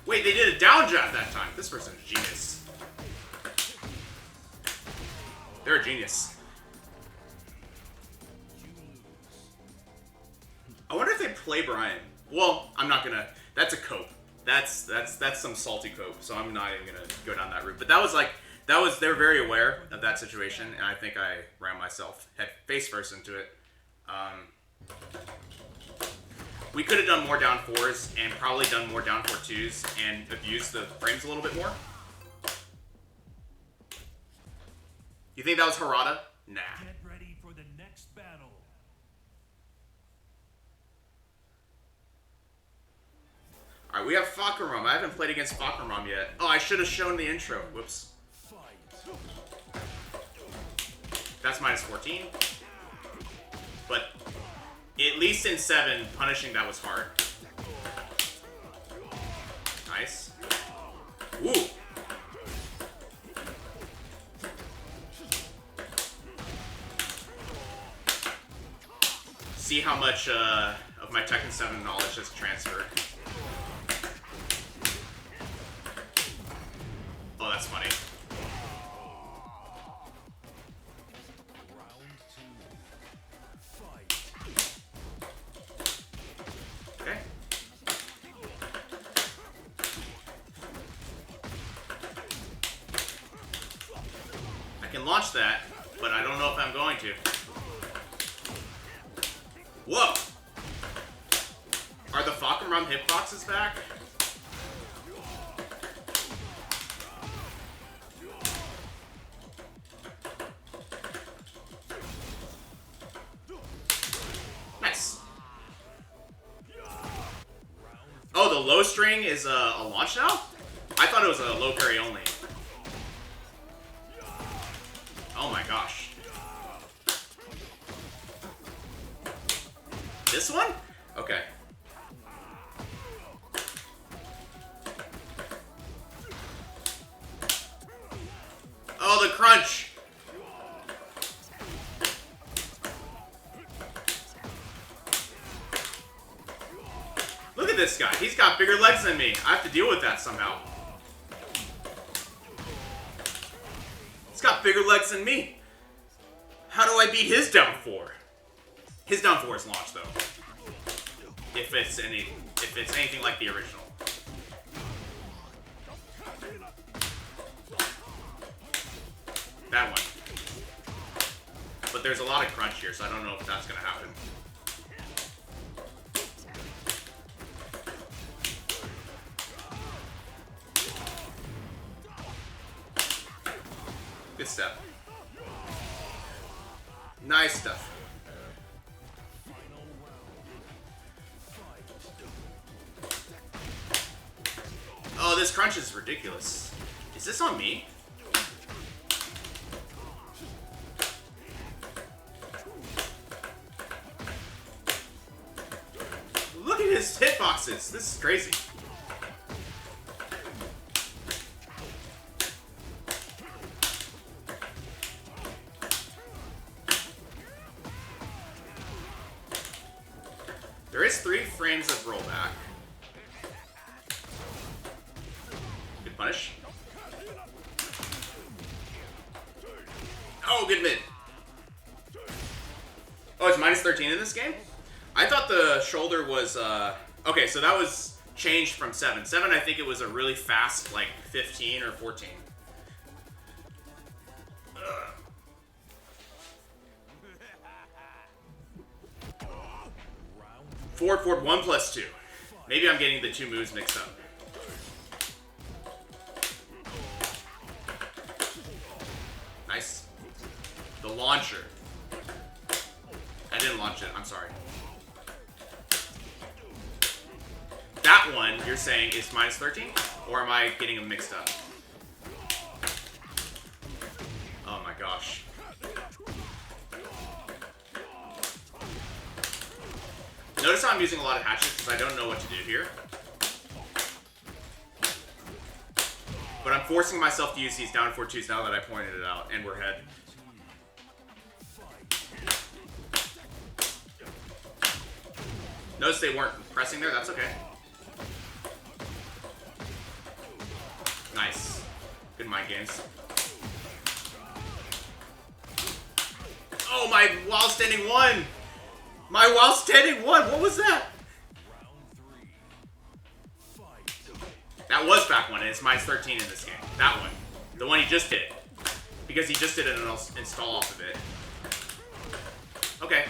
Wait, they did a down jab that time. This person's a genius. They're a genius. I wonder if they play Bryan. Well, I'm not gonna. That's a cope. That's some salty cope. So I'm not even gonna go down that route. But that was like they're very aware of that situation, and I think I ran myself head face first into it. We could have done more down 4s and probably done more down 4-2s and abused the frames a little bit more. You think that was Harada? Nah. Get ready for the next battle. Alright, we have Fakaram. I haven't played against Fakaram yet. Oh, I should have shown the intro. Whoops. That's minus 14. But at least in 7, punishing that was hard. Nice. Woo! See how much of my Tekken 7 knowledge has transferred. Oh, that's funny. Okay. I can launch that, but I don't know if I'm going to. Whoa! Are the Fakaram hitboxes back? Nice. Oh, the low string is a launch now? I thought it was a low parry only. Oh my gosh. This one? Okay. crunch. Look at this guy. He's got bigger legs than me. I have to deal with that somehow. He's got bigger legs than me. How do I beat his down 4? His down 4 is launch though. If it's anything like the original. That one. But there's a lot of crunch here, so I don't know if that's gonna happen. Good stuff. Nice stuff. Oh, this crunch is ridiculous. Is this on me? Look at his hitboxes. This is crazy. There is 3 frames of rollback. Good punish. Oh, good mid. Oh, it's minus 13 in this game? I thought the shoulder was, okay, so that was changed from 7. 7, I think it was a really fast, like, 15 or 14. Forward, 1 plus 2. Maybe I'm getting the 2 moves mixed up. Nice. The launcher. I didn't launch it, I'm sorry. That one, you're saying, is minus 13? Or am I getting them mixed up? Oh my gosh. Notice how I'm using a lot of hatchets because I don't know what to do here. But I'm forcing myself to use these down 4-2s now that I pointed it out, and we're ahead. Notice they weren't pressing there, that's okay. Nice. Good mind games. Oh, my while standing 1! My while standing 1! What was that? That was back 1, and it's minus 13 in this game. That one. The one he just did. Because he just did an install off of it. Okay.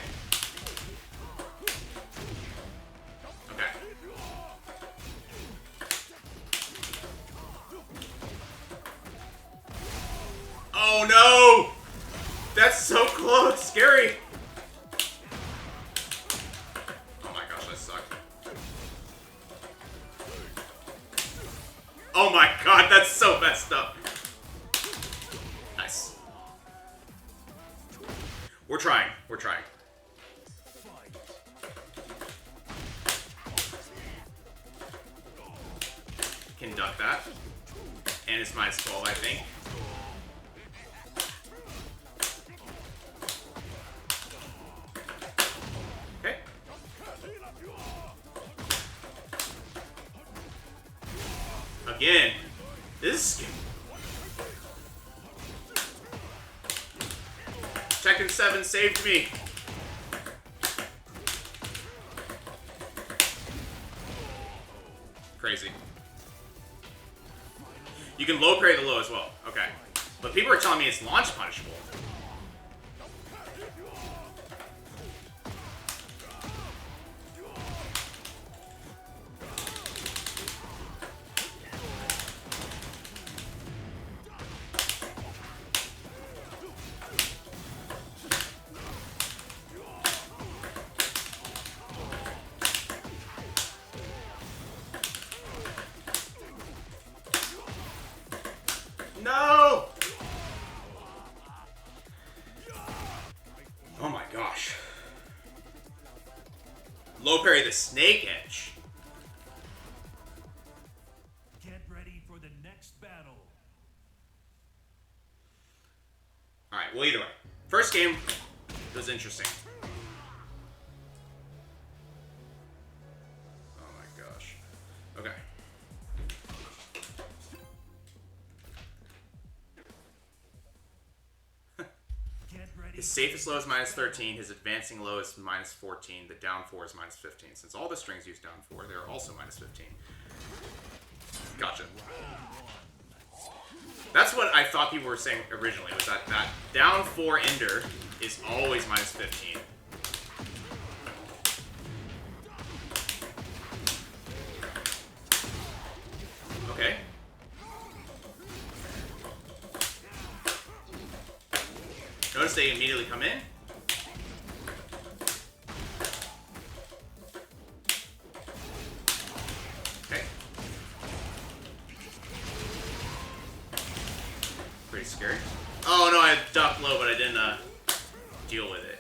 Okay. Oh no! That's so close! Scary! Oh my gosh, that sucked. Oh my god, that's so messed up. Nice. We're trying. We're trying. Can duck that. And it's minus 12, I think. Okay. Again. This Tekken 7 saved me. Crazy. You can low parry the low as well. Okay. But people are telling me it's launch punishable. No! Oh my gosh. Low parry the snake edge. Get ready for the next battle. Alright, well, either way. First game was interesting. Oh my gosh. Okay. His safest low is -13, his advancing low is -14, the down 4 is -15. Since all the strings use down 4, they're also -15. Gotcha. That's what I thought people were saying originally, was that down 4 ender is always -15. Okay. Notice they immediately come in. Okay. Pretty scary. Oh no, I ducked low, but I didn't deal with it.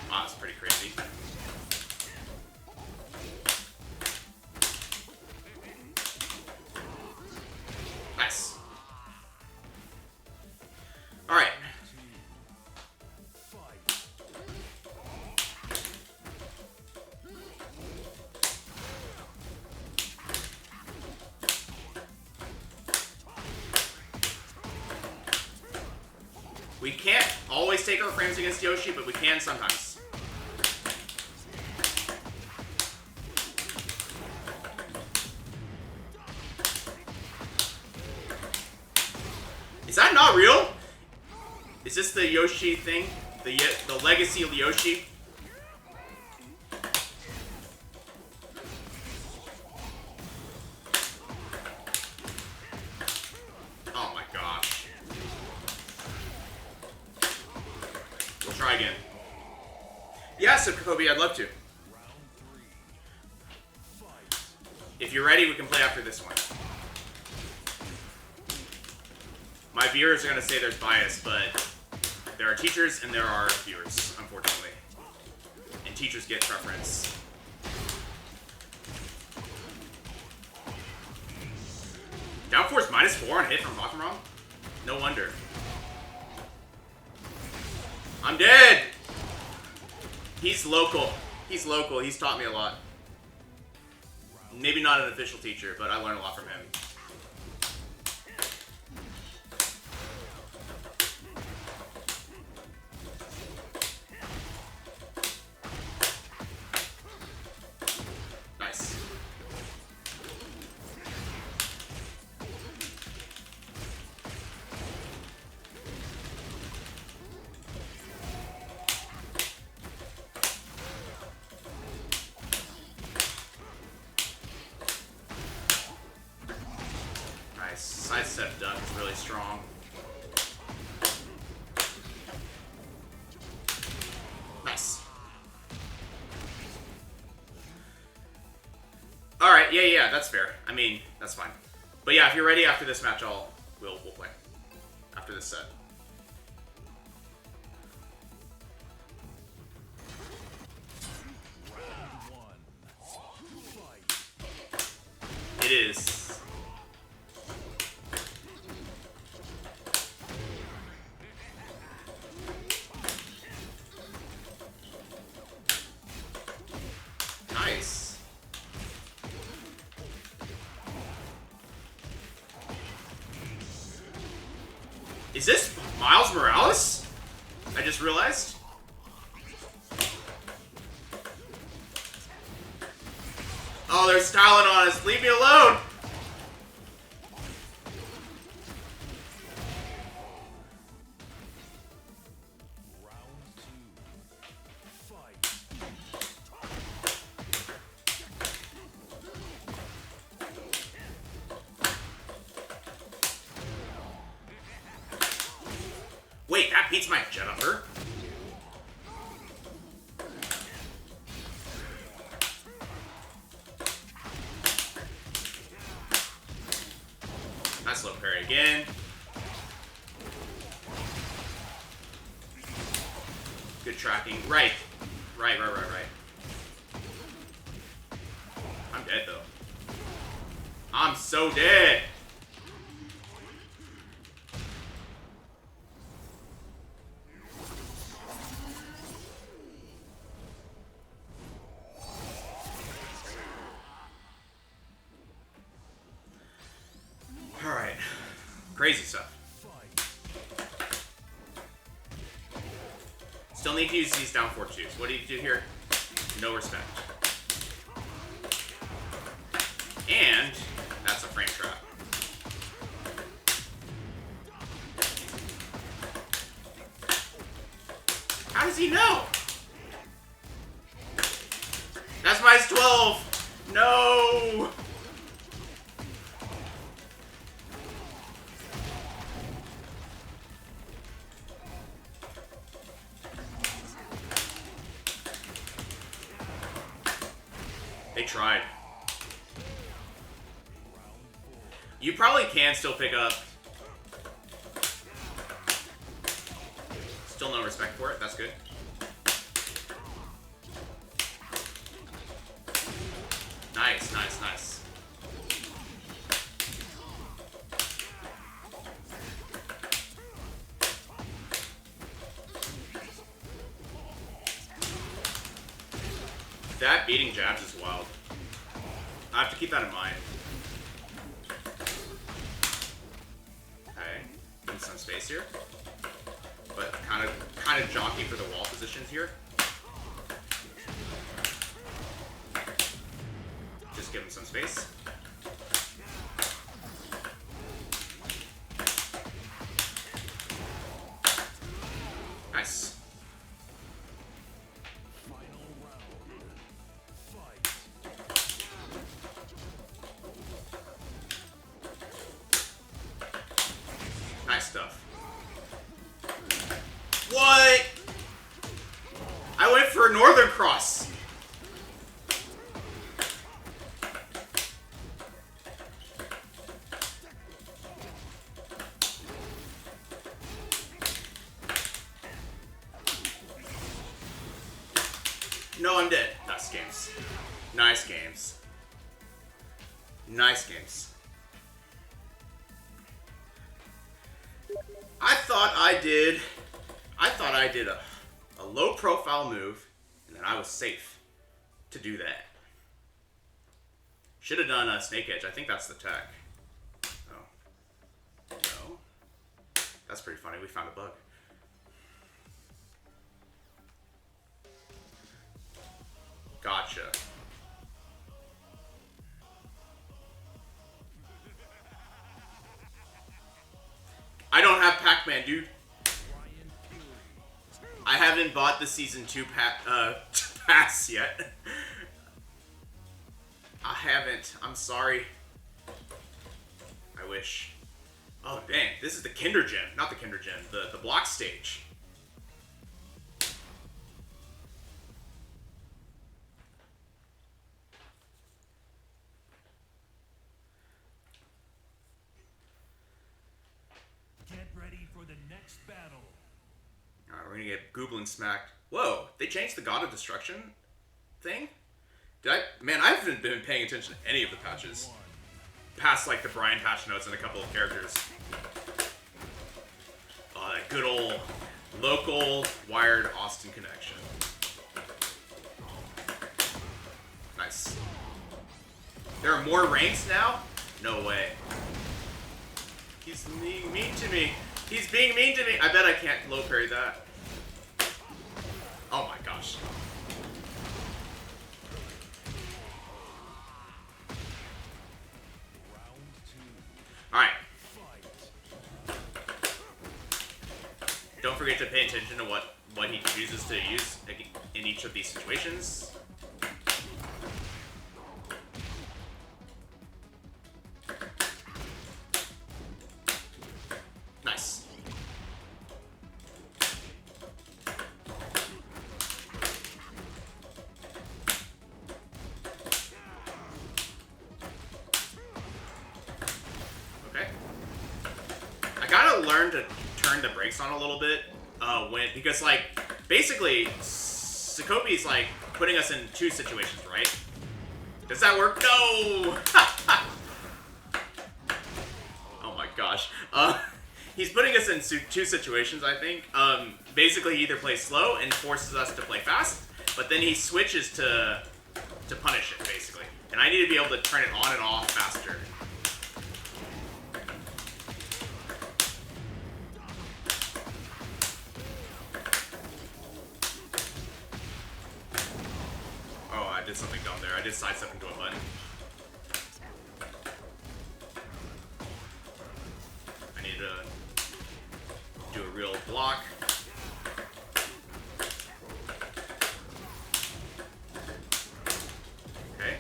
Wow, that's pretty crazy. Nice. Alright. We can't always take our frames against Yoshi, but we can sometimes. Is that not real? Is this the Yoshi thing? The legacy of Yoshi? Oh my gosh. We'll try again. Yes, Kobe, I'd love to. If you're ready, we can play after this one. My viewers are going to say there's bias, but there are teachers and there are viewers, unfortunately. And teachers get preference. Down 4 is -4 on hit from Bakuran? No wonder. I'm dead! He's local. He's local. He's taught me a lot. Maybe not an official teacher, but I learned a lot from him. Nice. Nice. Sidestep duck is really strong. Nice. Alright, yeah, that's fair. I mean, that's fine. But yeah, if you're ready after this match, we'll play. After this set. It is. Nice. Is this Miles Morales? I just realized. Oh, they're styling on us. Leave me alone. Wait, that beats my Jennifer. Nice low parry again. Good tracking. Right. Right. I'm dead, though. I'm so dead. Crazy stuff. Still need to use these down 4-2s. What do you do here? No respect. And that's a frame trap. How does he know? That's minus 12! No! They tried. You probably can still pick up. Still no respect for it. That's good. Nice, nice, nice. That beating jabs is wild. I have to keep that in mind. Okay, in some space here, but kind of jockey for the wall positions here. Just give him some space. Nice. Nice stuff. What? I went for a Northern Cross. No, I'm dead. Nice games. Nice games. Nice games. I did a low profile move, and then I was safe to do that. Should have done a Snake Edge. I think that's the tech. Oh. No. That's pretty funny. We found a bug. Gotcha. I don't have Pac-Man, dude. I haven't bought the Season 2 pass yet. I haven't. I'm sorry. I wish. Oh, dang. This is the Kinder Gym. Not the Kinder Gym. The block stage. Get ready for the next battle. Alright, we're gonna get Goblin smacked. Whoa, they changed the God of Destruction thing? Did I? Man, I haven't been paying attention to any of the patches. Past, like, the Bryan patch notes and a couple of characters. Oh, that good old local wired Austin connection. Nice. There are more ranks now? No way. He's being mean to me. He's being mean to me. I bet I can't low parry that. Oh my gosh. Alright. Don't forget to pay attention to what he chooses to use in each of these situations. Nice. Okay. I gotta learn to turn the brakes on a little bit because, like, basically Sokobi's like putting us in two situations, right? Does that work? No. Oh my gosh. He's putting us in two situations, I think. Basically, he either plays slow and forces us to play fast, but then he switches to punish it, basically. And I need to be able to turn it on and off faster. there. I did sidestep into a button. I need to do a real block. Okay.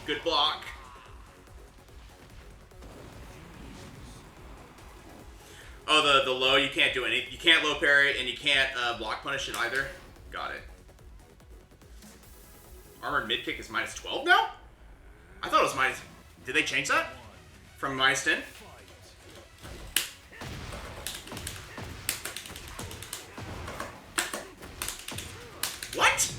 Good block. Oh, the low, you can't do any. You can't low parry, and you can't block punish it either. Got it. Armored mid kick is minus 12 now? I thought it was minus... Did they change that? From minus 10? What?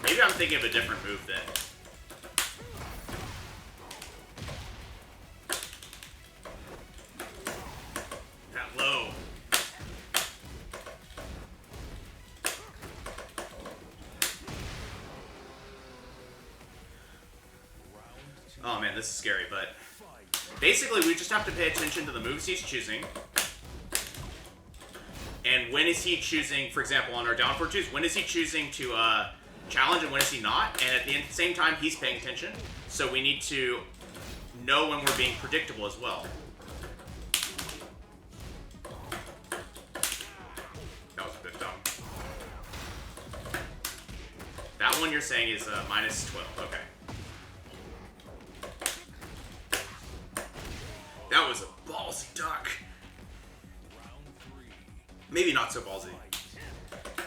Maybe I'm thinking of a different move then. That low. Oh man, this is scary, but basically we just have to pay attention to the moves he's choosing. And when is he choosing, for example, on our down 4-2s, when is he choosing to challenge and when is he not? And at the same time, he's paying attention. So we need to know when we're being predictable as well. That was a bit dumb. That one you're saying is minus 12. Okay. That was a ballsy duck. Maybe not so ballsy.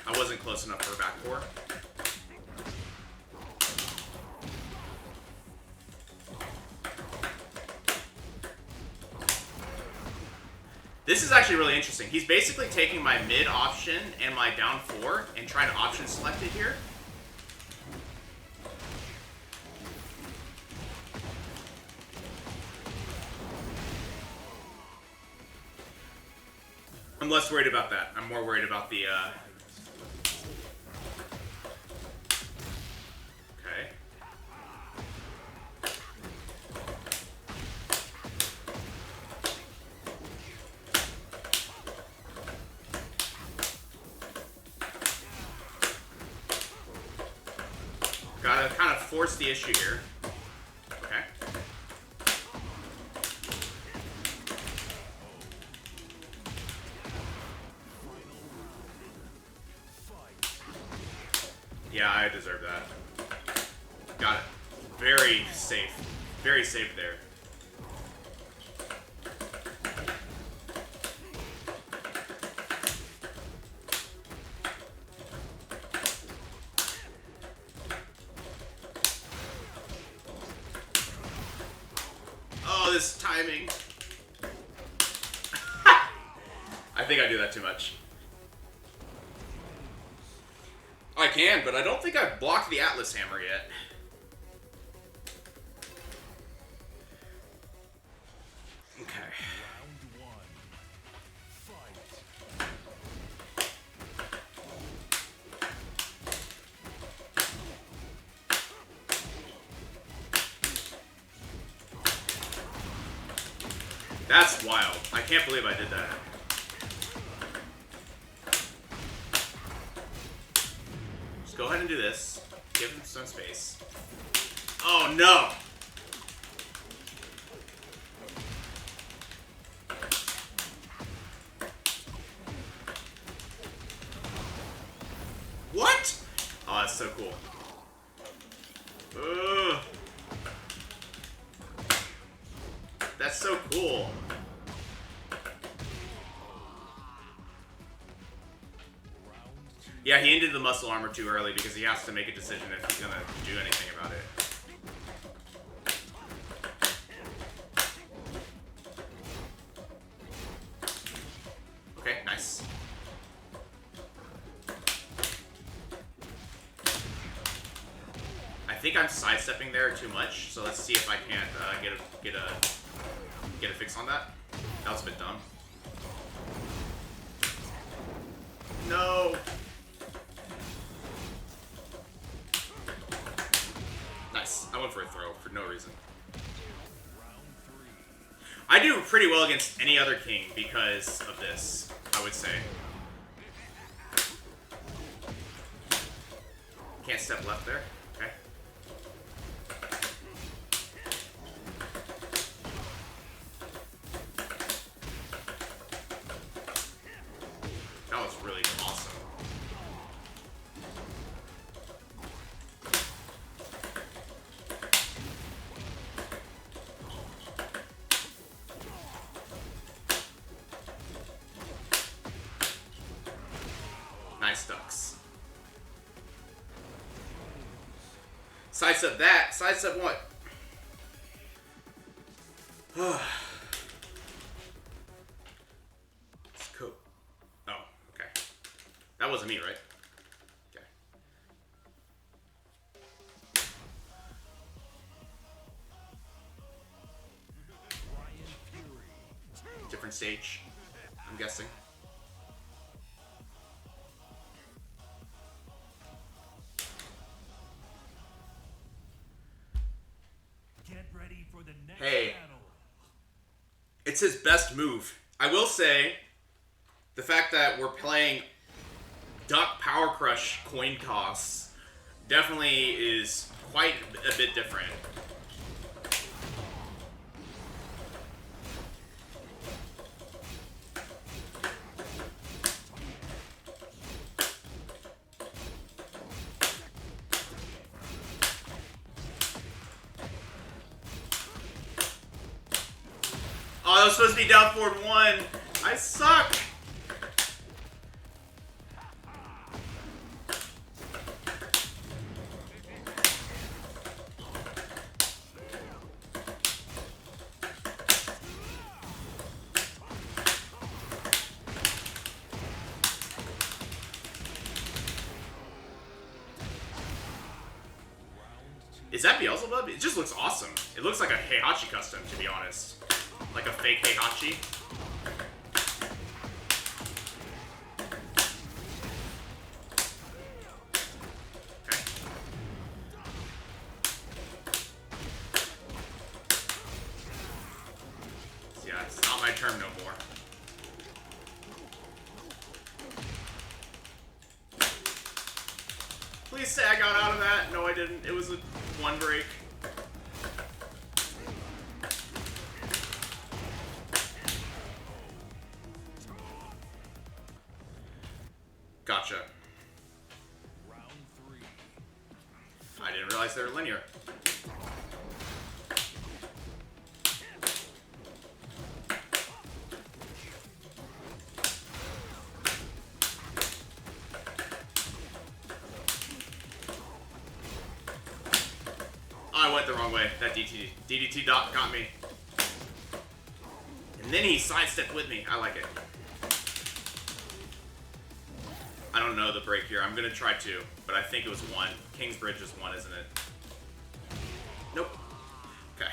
I wasn't close enough for a back four. This is actually really interesting. He's basically taking my mid option and my down 4 and trying to option select it here. I'm less worried about that. I'm more worried about the, Okay. Gotta kind of force the issue here. Okay. Yeah, I deserve that. Got it. Very safe. Very safe there. Oh, this timing. I think I do that too much. I can, but I don't think I've blocked the Atlas Hammer yet. Okay. Round one. Fight. That's wild. I can't believe I did that. Just go ahead and do this. Give him some space. Oh no! What? Oh, that's so cool. Ugh. That's so cool. Yeah, he ended the muscle armor too early because he has to make a decision if he's gonna do anything about it. Okay, nice. I think I'm sidestepping there too much, so let's see if I can't get a fix on that. That was a bit dumb. No. Yes, I went for a throw for no reason. I do pretty well against any other king because of this, I would say. Can't step left there. Okay. That was really awesome. Nice ducks. Sidestep that. Sidestep what? It's cool. Oh, okay. That wasn't me, right? Okay. Different stage, I'm guessing. Get ready for the next Hey. battle. It's his best move. I will say, the fact that we're playing Duck Power Crush coin toss definitely is quite a bit different. Oh, that was supposed to be down forward 1. I suck. Is that Beelzebub? It just looks awesome. It looks like a Heihachi custom, to be honest. Like a fake Heihachi. Okay. So yeah, it's not my turn no more. Please say I got out of that. No, I didn't. It was a 1 break. Gotcha. Round 3. I didn't realize they were linear. I went the wrong way. That DDT dot got me. And then he sidestepped with me. I like it. I don't know the break here. I'm gonna try 2, but I think it was 1. King's Bridge is 1, isn't it? Nope. Okay.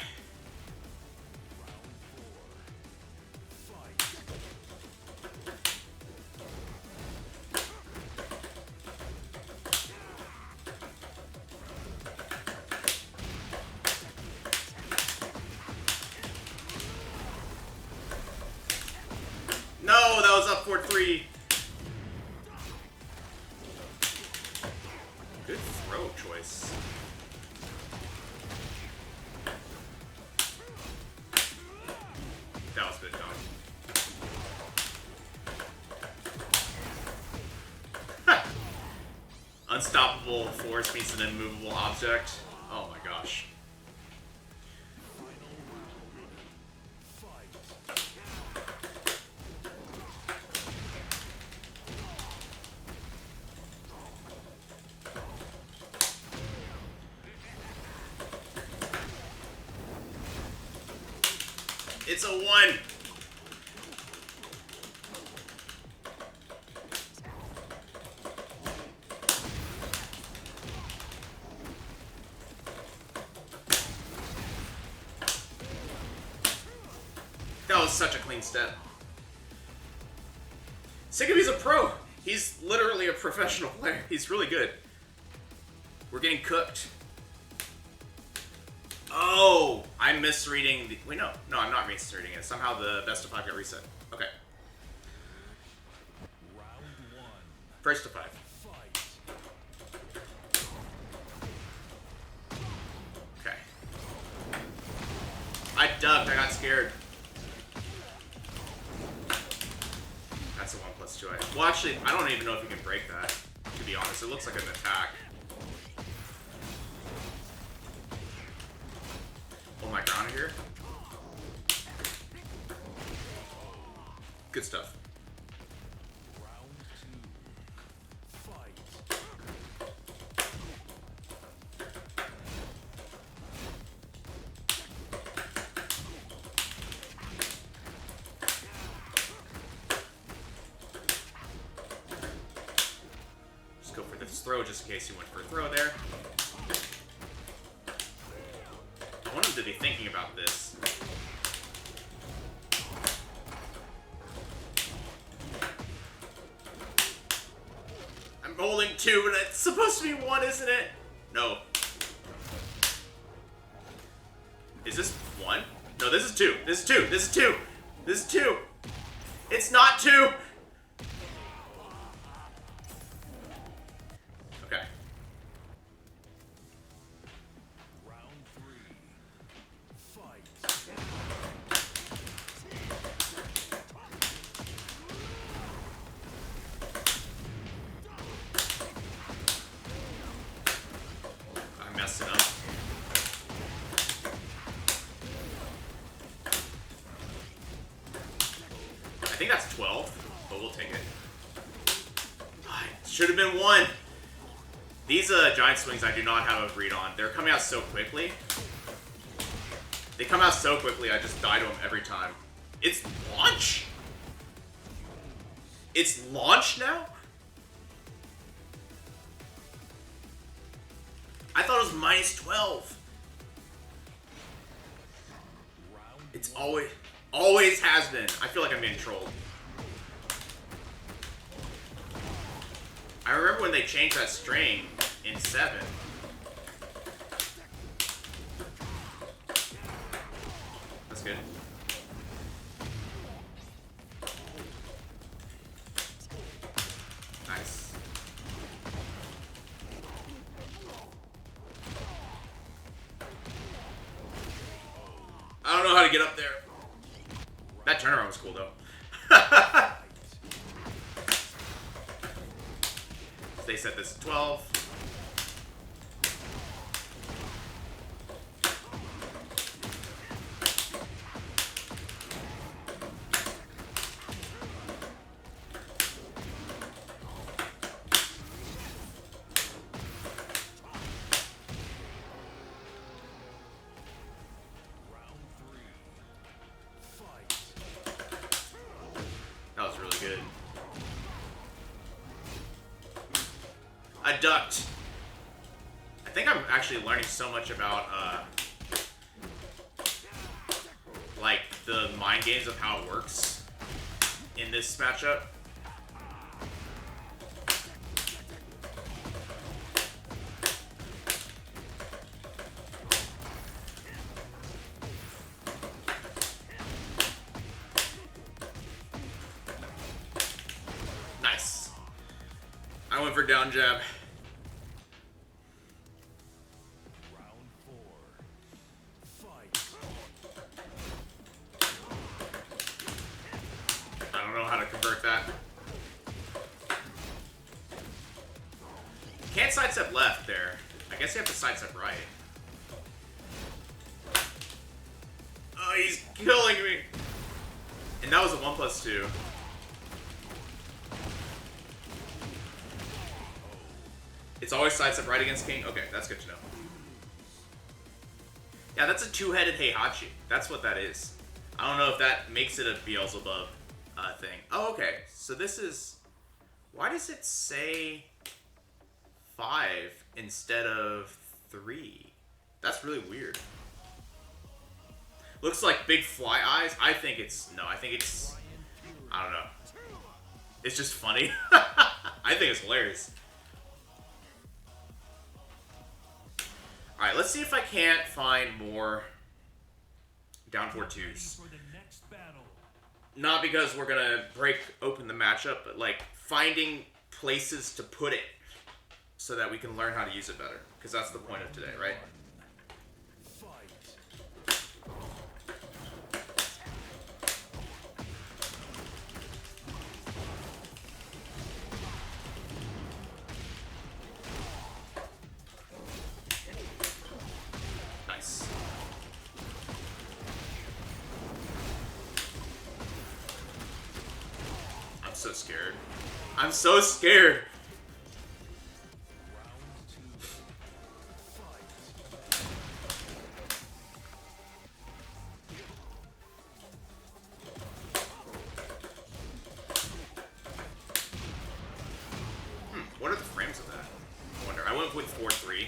No, that was up for 3. Good throw choice. That was a bit dumb. Unstoppable force meets an immovable object. Oh my gosh. It's a 1. That was such a clean step. Sigabee's a pro. He's literally a professional player. He's really good. We're getting cooked. Oh, I'm misreading the... Wait, no. No, I'm not misreading it. Somehow the best of 5 got reset. Okay. Round 1. First to 5. Fight. Okay. I ducked. I got scared. That's a 1+2. Well, actually, I don't even know if you can break that, to be honest. It looks like an attack. Hold my ground here. Good stuff. Round 2. Fight. Just go for this throw just in case you went for a throw there. I want him to be thinking about this. I'm holding 2, but it's supposed to be 1, isn't it? No. Is this 1? No, this is 2. This is 2. This is 2. This is 2. It's not 2. Okay. Round 3. Fight. I messed it up. I think that's 12, but we'll take it. Should have been 1. These giant swings I do not have a read on. They're coming out so quickly. They come out so quickly, I just die to them every time. It's launch? It's launch now? I thought it was -12. It's always has been. I feel like I'm being trolled. I remember when they changed that string in 7. That's good. Nice. I don't know how to get up there. That turnaround was cool though. They set this to 12. That was really good. I ducked. I think I'm actually learning so much about, like, the mind games of how it works in this matchup. Nice. I went for down jab. I don't know how to convert that. Can't sidestep left there. I guess you have to sidestep right. Oh, he's killing me. And that was a 1+2. It's always sidestep right against king? Okay, that's good to know. Yeah, that's a two-headed Heihachi. That's what that is. I don't know if that makes it a Beelzebub thing. Oh, okay. So this is... Why does it say 5 instead of 3? That's really weird. Looks like big fly eyes. I think it's... No, I think it's... I don't know. It's just funny. I think it's hilarious. Alright, let's see if I can't find more down 4-2s. For the next battle. Not because we're gonna break open the matchup, but like finding places to put it so that we can learn how to use it better. Because that's the point of today, right? Nice. I'm so scared. I'm so scared. What are the frames of that? I wonder. I went with 4-3.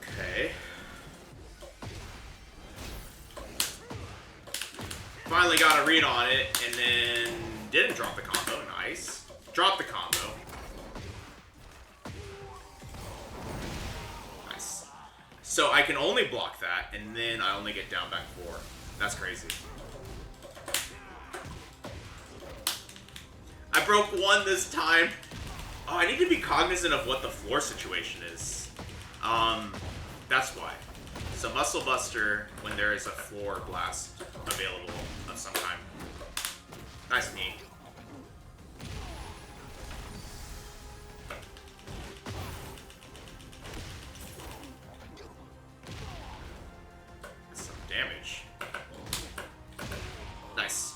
Okay. Finally got a read on it, and then didn't drop the combo. Nice. Dropped the combo. Nice. So I can only block that, and then I only get down back 4. That's crazy. I broke 1 this time. Oh, I need to be cognizant of what the floor situation is. That's why. So Muscle Buster when there is a floor blast available of some kind. Nice knee. That's some damage. Nice.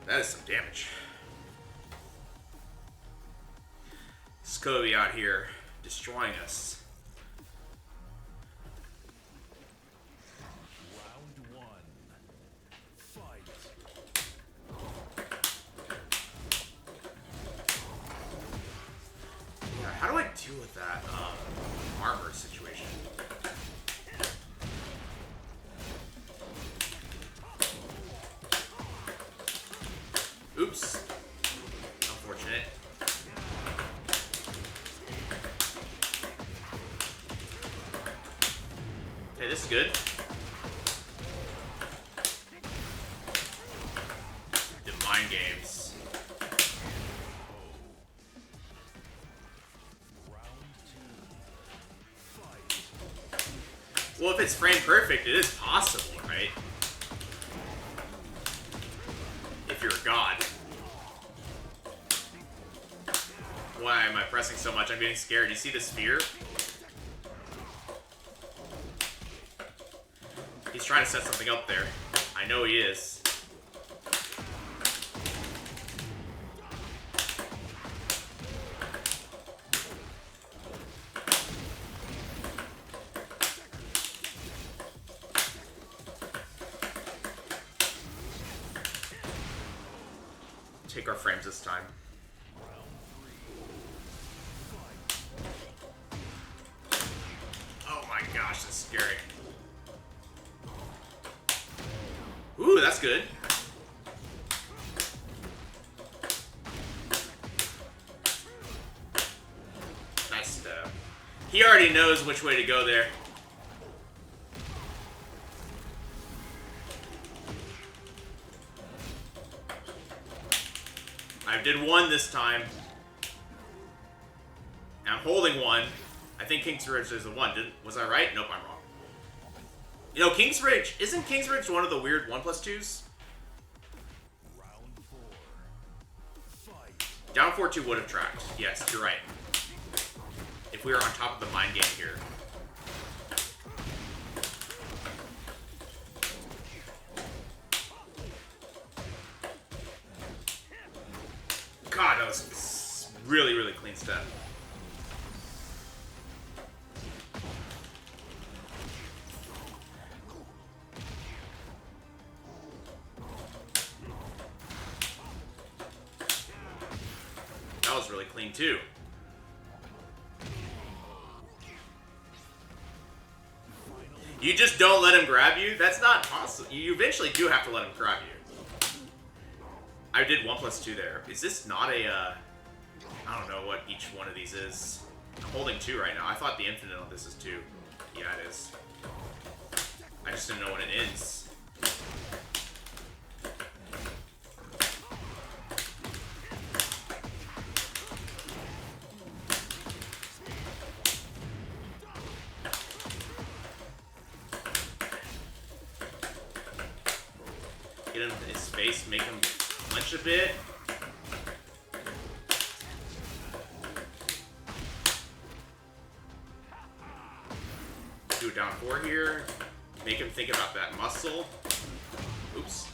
That is some damage. Scobie out here destroying us. Round 1. Fight. Yeah, how do I deal with that armor situation? Oops. Unfortunate. Okay, this is good. The mind games. Well, if it's frame perfect, it is possible, right? If you're a god. Why am I pressing so much? I'm getting scared. You see the sphere? He's trying to set something up there. I know he is. Take our frames this time. Oh my gosh, that's scary. Ooh, that's good. Nice stab. He already knows which way to go there. I did 1 this time. I'm holding 1. I think Kingsbridge is a 1. Was I right? Nope, I'm wrong. You know, Kingsbridge, isn't Kingsbridge one of the weird 1+2s? Round 4. Fight. Down 4-2 would have tracked. Yes, you're right. If we were on top of the mind game here. God, that was really, really clean step. That was really clean too. You just don't let him grab you? That's not possible. You eventually do have to let him grab you. I did 1+2 there. Is this not a, I don't know what each one of these is. I'm holding 2 right now. I thought the infinite on this is 2. Yeah, it is. I just didn't know when it ends. Get him in his face, make him flinch a bit. Do a down 4 here. Make him think about that muscle. Oops.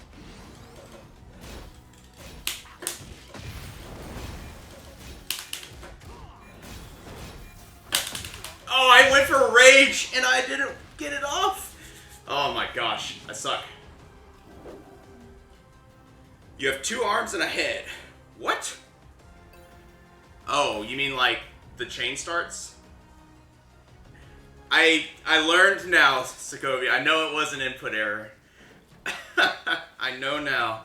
Oh, I went for rage and I didn't get it off. Oh my gosh, I suck. You have 2 arms and a head. What? Oh, you mean like the chain starts? I learned now, Sokovia. I know it was an input error. I know now.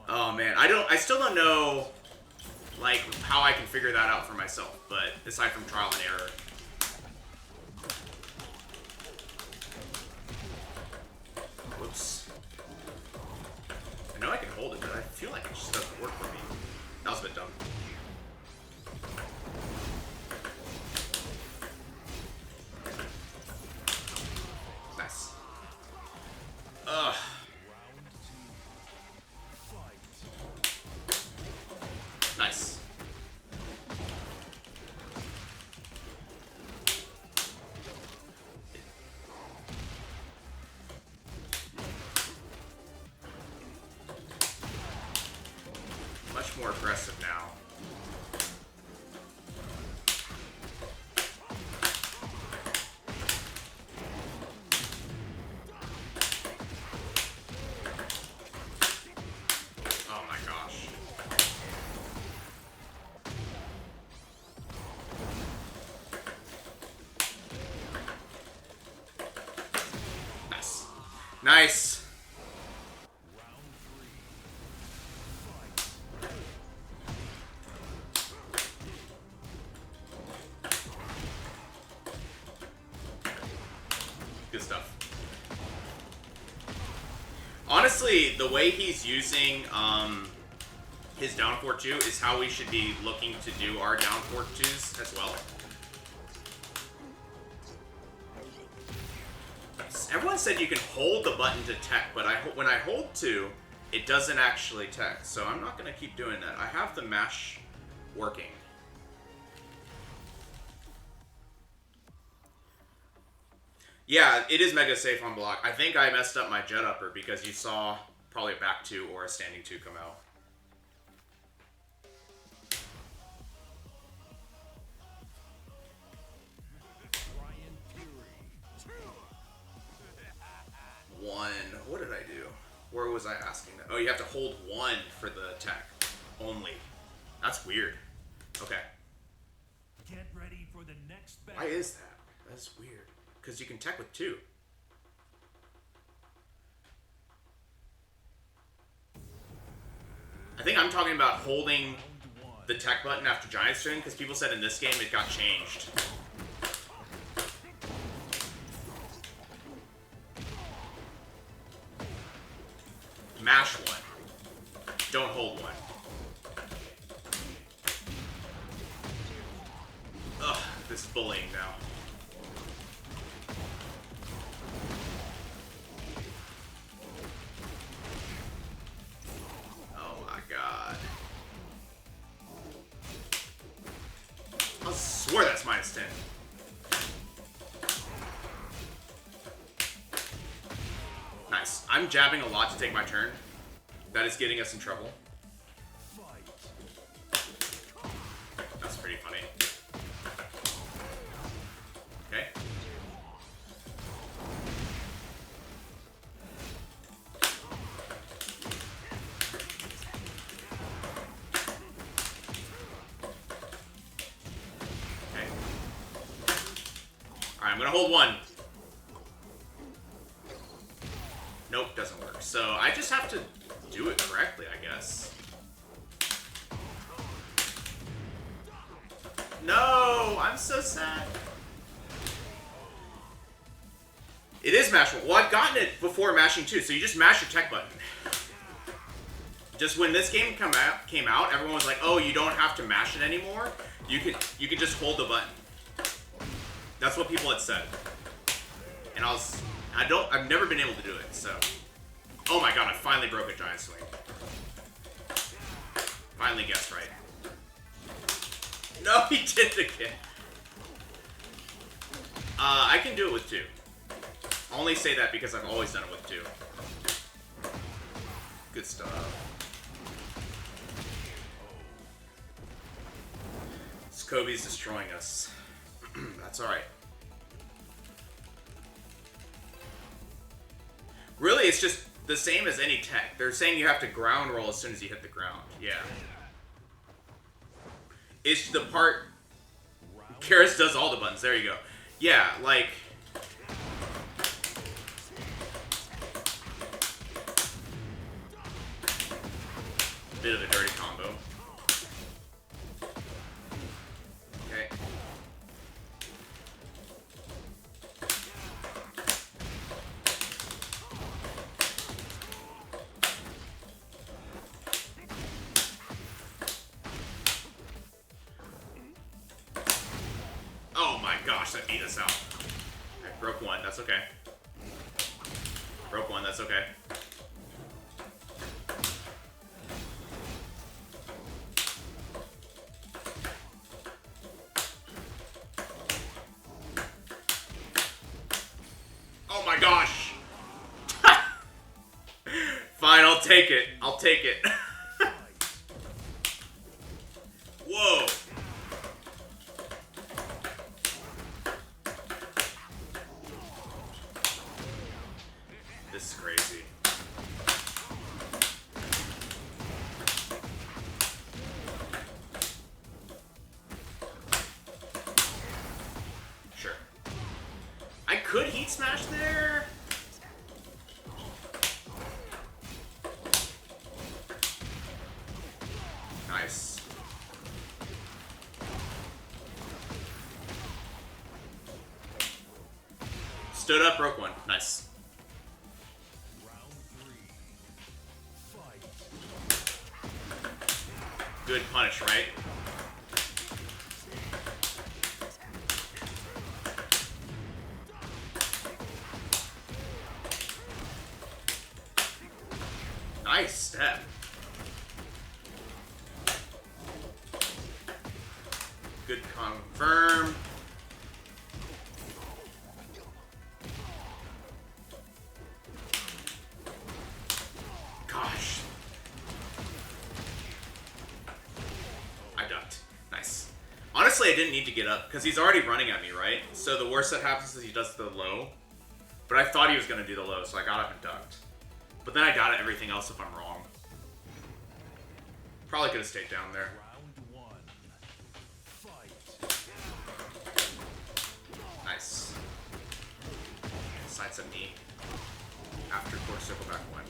Oh man, I still don't know like how I can figure that out for myself, but aside from trial and error. Whoops. I know I can hold it, but I feel like it just doesn't work for me. That was a bit dumb. Nice. Ugh. Nice. Much more aggressive now. Oh my gosh. Nice. Nice. Good stuff. Honestly, the way he's using his down 4-2 is how we should be looking to do our down 4-2s as well. Everyone said you can hold the button to tech, but when I hold 2, it doesn't actually tech. So I'm not going to keep doing that. I have the mash working. Yeah, it is mega safe on block. I think I messed up my jet upper because you saw probably a back 2 or a standing 2 come out. One. What did I do? Where was I asking that? Oh, you have to hold 1 for the tech only. That's weird. Okay. Get ready for the next battle. Why is that? That's weird. Because you can tech with 2. I think I'm talking about holding the tech button after Giant String, because people said in this game it got changed. Mash 1. Don't hold 1. Ugh, this is bullying now. Oh my god. I swear that's -10. Nice. I'm jabbing a lot to take my turn. That is getting us in trouble. That's pretty funny. Okay. Okay. Alright, I'm gonna hold 1. Nope, doesn't work. So I just have to do it correctly, I guess. No, I'm so sad. It is mashable. Well, I've gotten it before mashing too, so you just mash your tech button. Just when this game came out, everyone was like, "Oh, you don't have to mash it anymore. You can just hold the button." That's what people had said. And I've never been able to do it, so. Oh my god, I finally broke a giant swing. Finally guessed right. No, he did it again. I can do it with 2. I only say that because I've always done it with 2. Good stuff. Kobe's destroying us. That's alright. Really, it's just the same as any tech. They're saying you have to ground roll as soon as you hit the ground. Yeah. It's the part... Karis does all the buttons. There you go. Yeah, like... Bit of a dirty combo. Okay. Oh my gosh, that beat us out. Okay, broke 1, that's okay. Broke 1, that's okay. Oh my gosh! Fine, I'll take it. I'll take it. Whoa! This is crazy. Sure. I could heat smash there. Nice. Stood up, broke 1. Nice. Good punish, right? Nice step. Good confirm. Gosh. I ducked. Nice. Honestly, I didn't need to get up, because he's already running at me, right? So the worst that happens is he does the low. But I thought he was going to do the low, so I got up and ducked. But then I got at everything else if I'm wrong. Probably could have stayed down there. Nice. Sidestep knee. After quarter circle back 1.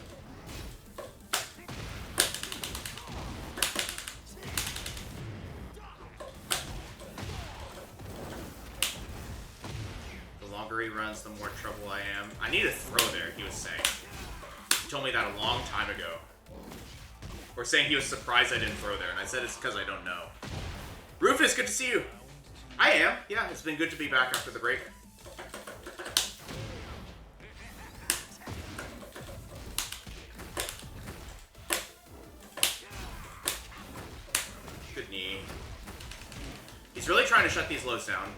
The longer he runs, the more trouble I am. I need a throw there, he was saying. He told me that a long time ago. Or saying he was surprised I didn't throw there, and I said it's because I don't know. Rufus, good to see you. I am. Yeah, it's been good to be back after the break. Good knee. He's really trying to shut these lows down.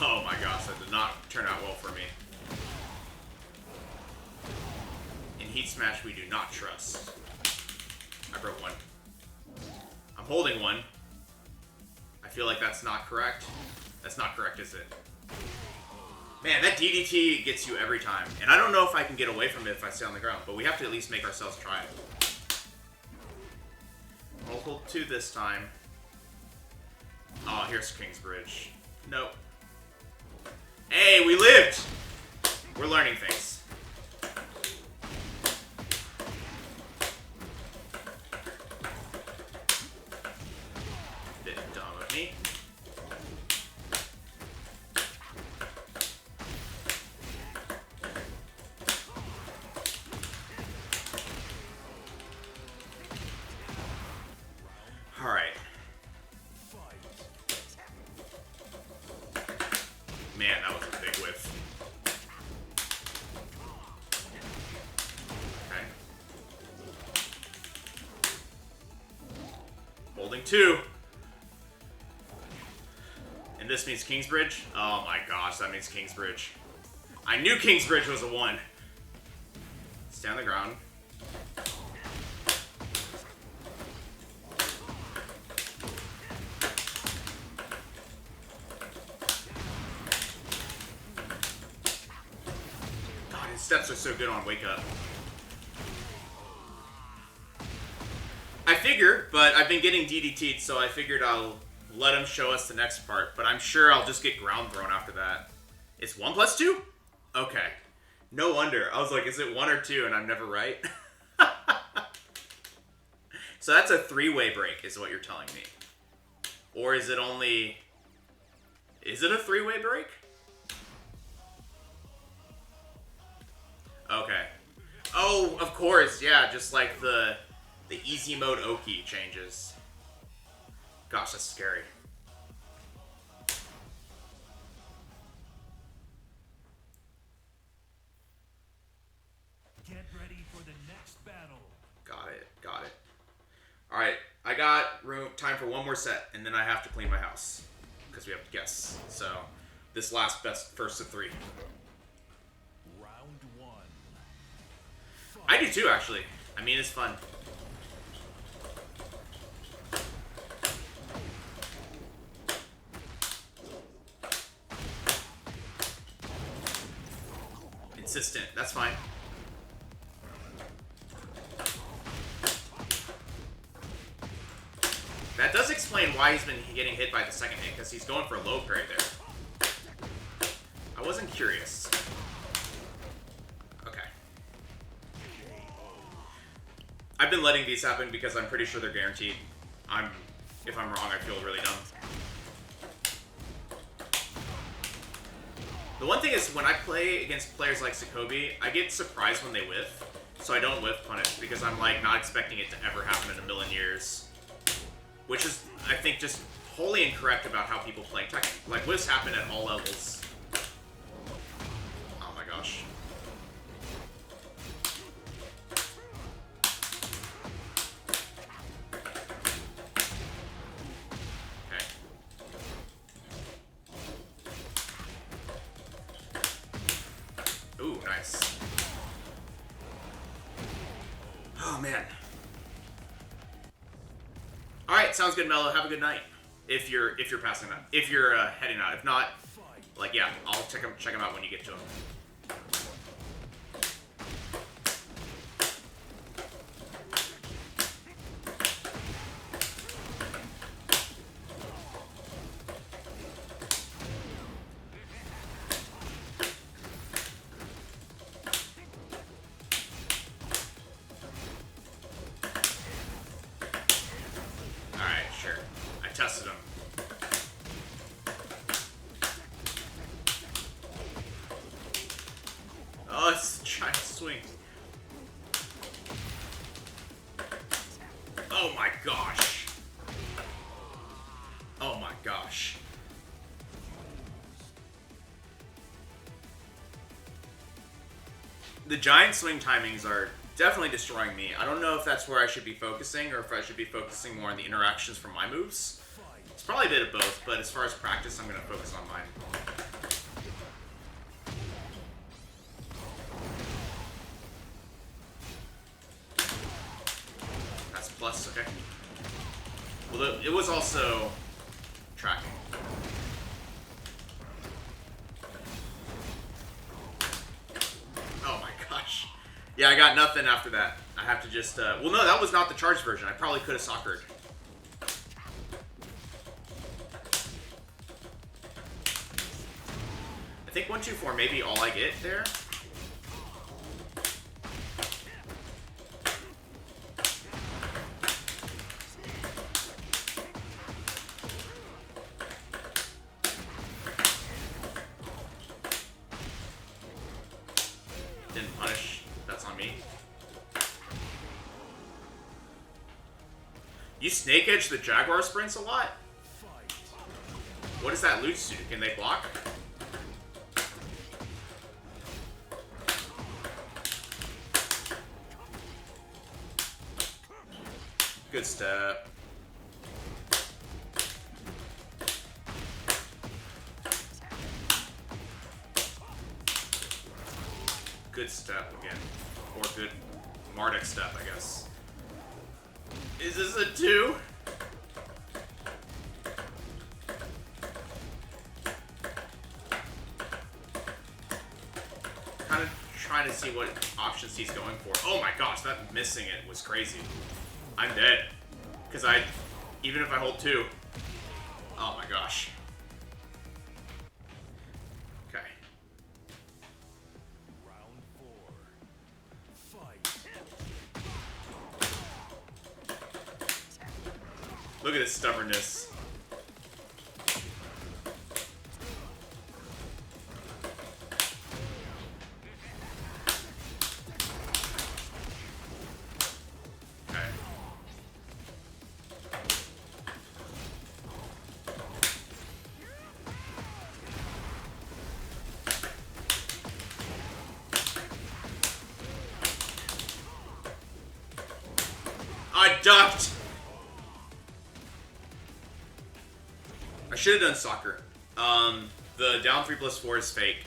Oh my gosh, that did not turn out well for me. In Heat Smash, we do not trust. I broke 1. I'm holding 1. I feel like that's not correct. That's not correct, is it? Man, that DDT gets you every time. And I don't know if I can get away from it if I stay on the ground, but we have to at least make ourselves try it. I'll hold 2 this time. Oh, here's King's Bridge. Nope. Hey, we lived! We're learning things. Bit dumb of me. Alright. Man, that was a big whiff. Okay. Holding 2. And this means Kingsbridge? Oh my gosh, that means Kingsbridge. I knew Kingsbridge was a 1. Stay on the ground. God, his steps are so good on Wake Up. I figure, but I've been getting DDT'd, so I figured I'll let him show us the next part. But I'm sure I'll just get ground thrown after that. It's 1 plus 2? Okay. No wonder. I was like, is it 1 or 2? And I'm never right. So that's a 3-way break, is what you're telling me. Or is it only... Is it a 3-way break? Okay. Oh, of course, yeah, just like the easy mode Oki changes. Gosh, that's scary. Get ready for the next battle. Got it, got it. Alright, I got time for 1 more set, and then I have to clean my house. Because we have to guess. So, this last first of 3. Round 1. I do too, actually. I mean, it's fun. Insistent, that's fine. That does explain why he's been getting hit by the second hit, because he's going for a low parry there. I wasn't curious. Okay. I've been letting these happen because I'm pretty sure they're guaranteed. If I'm wrong, I feel really dumb. The one thing is, when I play against players like Sokobi, I get surprised when they whiff, so I don't whiff punish, because I'm like not expecting it to ever happen in a million years. Which is, I think, just wholly incorrect about how people play Tekken. Like, whiffs happen at all levels. Oh my gosh. Okay. Ooh, nice. Oh, man. Alright, sounds good, Mello. Have a good night. If you're passing out. If you're heading out. If not, like, yeah, I'll check him out when you get to him. Tested him. Oh, it's a giant swing. Oh my gosh. Oh my gosh. The giant swing timings are definitely destroying me. I don't know if that's where I should be focusing or if I should be focusing more on the interactions from my moves. It's probably a bit of both, but as far as practice, I'm going to focus on mine. That's plus, okay. Well, it was also tracking. Oh my gosh. Yeah, I got nothing after that. I have to just, well, no, that was not the charged version. I probably could have soccered. I think 1, 2, 4 may be all I get there. Didn't punish. That's on me. You snake edge the Jaguar sprints a lot? What does that loot do? Can they block? Good step. Good step again. Or good Marduk step, I guess. Is this a 2? Kind of trying to see what options he's going for. Oh my gosh, that missing it was crazy. I'm dead. Because even if I hold 2. Oh my gosh. Okay. Round 4. Fight. Look at this stubbornness. Okay. I ducked! I should have done soccer. The down 3+4 is fake.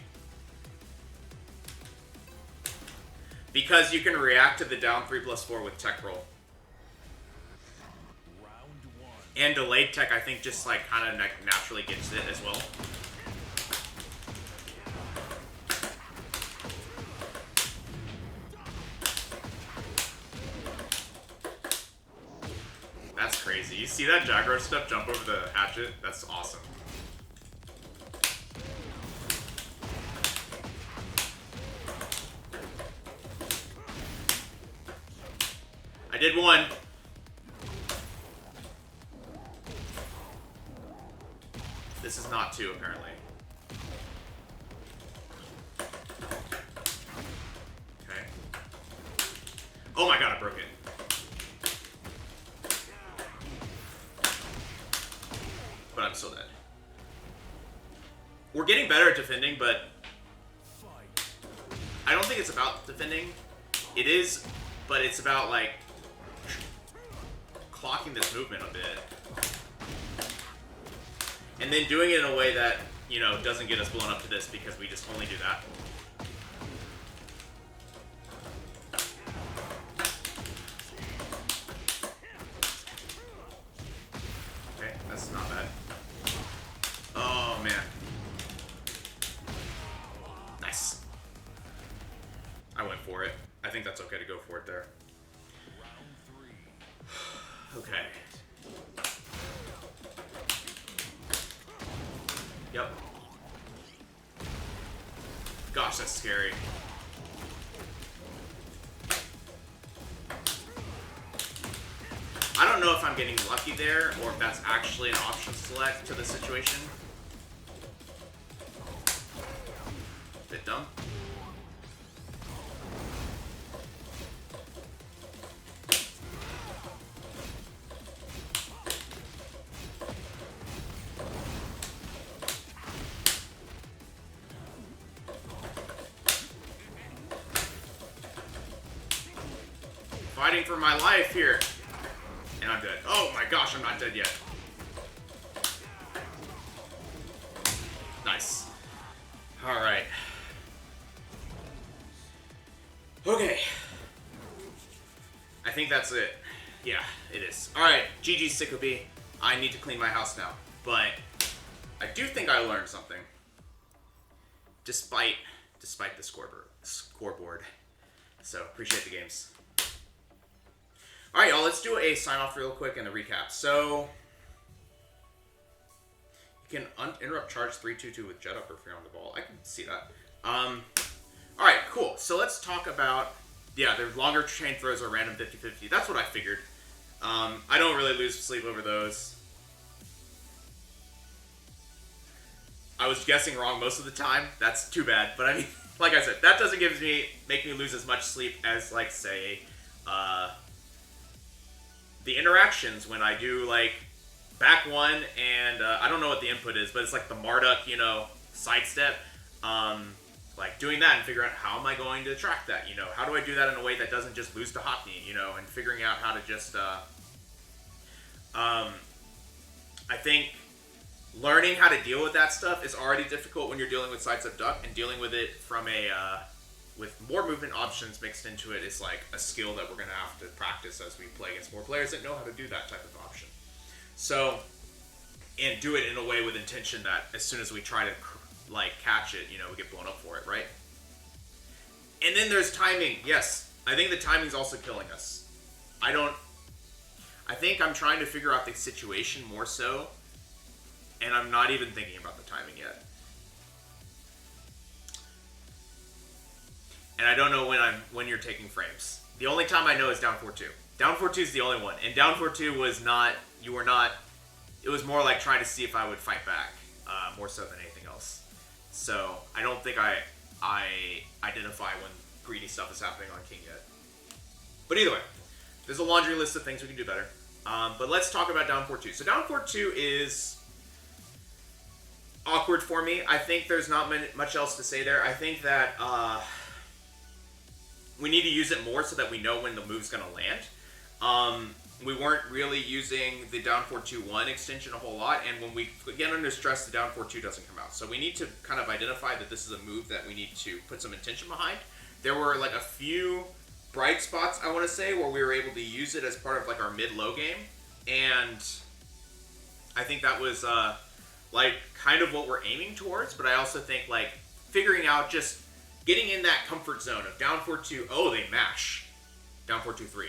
Because you can react to the down 3+4 with tech roll. Round 1. And delayed tech, I think, just like kind of naturally gets it as well. That's crazy. You see that Jaguar stuff jump over the hatchet? That's awesome. I did 1. This is not 2, apparently. Okay. Oh my god, I broke it. But I'm still dead. We're getting better at defending, but I don't think it's about defending. It is, but it's about, like, clocking this movement a bit. And then doing it in a way that, you know, doesn't get us blown up to this because we just only do that. Okay, that's not bad. Oh, man. Nice. I went for it. I think that's okay to go for it there. Okay. Yep. Gosh, that's scary. I don't know if I'm getting lucky there, or if that's actually an option select to the situation. Bit dumb. Fighting for my life here. And I'm dead. Oh my gosh, I'm not dead yet. Nice. Alright. Okay. I think that's it. Yeah, it is. Alright, GG Sycope. I need to clean my house now. But I do think I learned something. Despite the scoreboard. So, appreciate the games. Alright, y'all, let's do a sign-off real quick and a recap. So, can interrupt charge 3-2-2 with jet up if you're on the ball. I can see that. Alright, cool. So let's talk about, their longer chain throws are random 50-50. That's what I figured. I don't really lose sleep over those. I was guessing wrong most of the time. That's too bad. But I mean, like I said, that doesn't make me lose as much sleep as, like, say, the interactions when I do, like, back one and, I don't know what the input is, but it's like the Marduk, sidestep. Like, doing that and figuring out how am I going to track that, How do I do that in a way that doesn't just lose to hot knee, and figuring out how to just, I think learning how to deal with that stuff is already difficult when you're dealing with sidestep duck, and dealing with it from with more movement options mixed into it is like a skill that we're going to have to practice as we play against more players that know how to do that type of option. So, and do it in a way with intention that as soon as we try to catch it, we get blown up for it, right? And then there's timing. Yes, I think the timing's also killing us. I think I'm trying to figure out the situation more so, and I'm not even thinking about the timing yet. And I don't know when you're taking frames. The only time I know is down 4-2. Down 4-2 is the only one. And down 4-2 was not, it was more like trying to see if I would fight back, more so than anything else. So, I don't think I identify when greedy stuff is happening on King yet. But either way, there's a laundry list of things we can do better. But let's talk about down 4-2. So down 4-2 is awkward for me. I think there's not much else to say there. I think that we need to use it more so that we know when the move's going to land. We weren't really using the down 4-2-1 extension a whole lot, and when we get under stress, the down 4-2 doesn't come out. So we need to kind of identify that this is a move that we need to put some intention behind. There were like a few bright spots, I want to say, where we were able to use it as part of like our mid-low game, and I think that was kind of what we're aiming towards. But I also think like figuring out, just getting in that comfort zone of down 4-2, oh, they mash down 4-2-3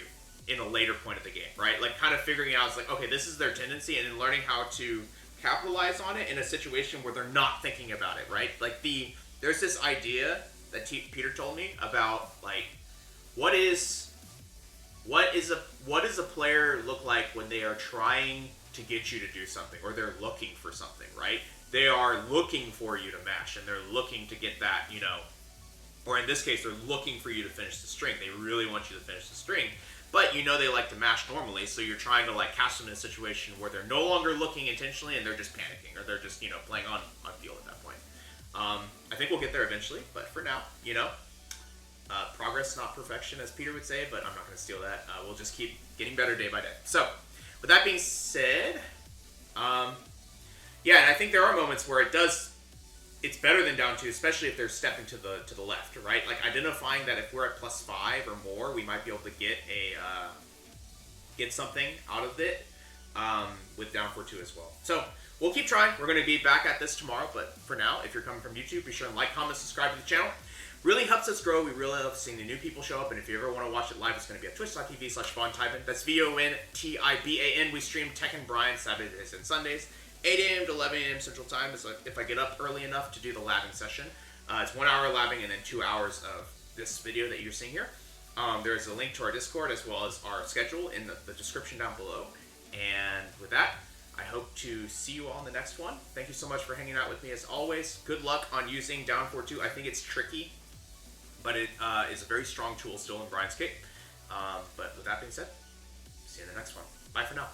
in a later point of the game, right? Like kind of figuring out, it's like, okay, this is their tendency, and then learning how to capitalize on it in a situation where they're not thinking about it, right? Like there's this idea that Peter told me about like, what does a player look like when they are trying to get you to do something, or they're looking for something, right? They are looking for you to mash, and they're looking to get that, or in this case, they're looking for you to finish the string. They really want you to finish the string, but they like to mash normally, so you're trying to like catch them in a situation where they're no longer looking intentionally and they're just panicking, or they're just, playing on field at that point. I think we'll get there eventually, but for now, progress, not perfection, as Peter would say, but I'm not going to steal that. We'll just keep getting better day by day. So, with that being said, and I think there are moments where it's better than down 2, especially if they're stepping to the left, right? Like identifying that if we're at +5 or more, we might be able to get something out of it with down 4-2 as well. So we'll keep trying. We're going to be back at this tomorrow, but for now, if you're coming from YouTube, be sure and like, comment, subscribe to the channel. Really helps us grow. We really love seeing the new people show up, and if you ever want to watch it live, it's going to be at twitch.tv/VonTiban. That's VONTIBAN. We stream Tekken Bryan Saturdays and Sundays, 8 a.m. to 11 a.m. Central Time. Is like if I get up early enough to do the labbing session. It's 1 hour labbing and then 2 hours of this video that you're seeing here. There's a link to our Discord as well as our schedule in the description down below. And with that, I hope to see you all in the next one. Thank you so much for hanging out with me as always. Good luck on using down 4-2. I think it's tricky, but it is a very strong tool still in Bryan's kit. But with that being said, see you in the next one. Bye for now.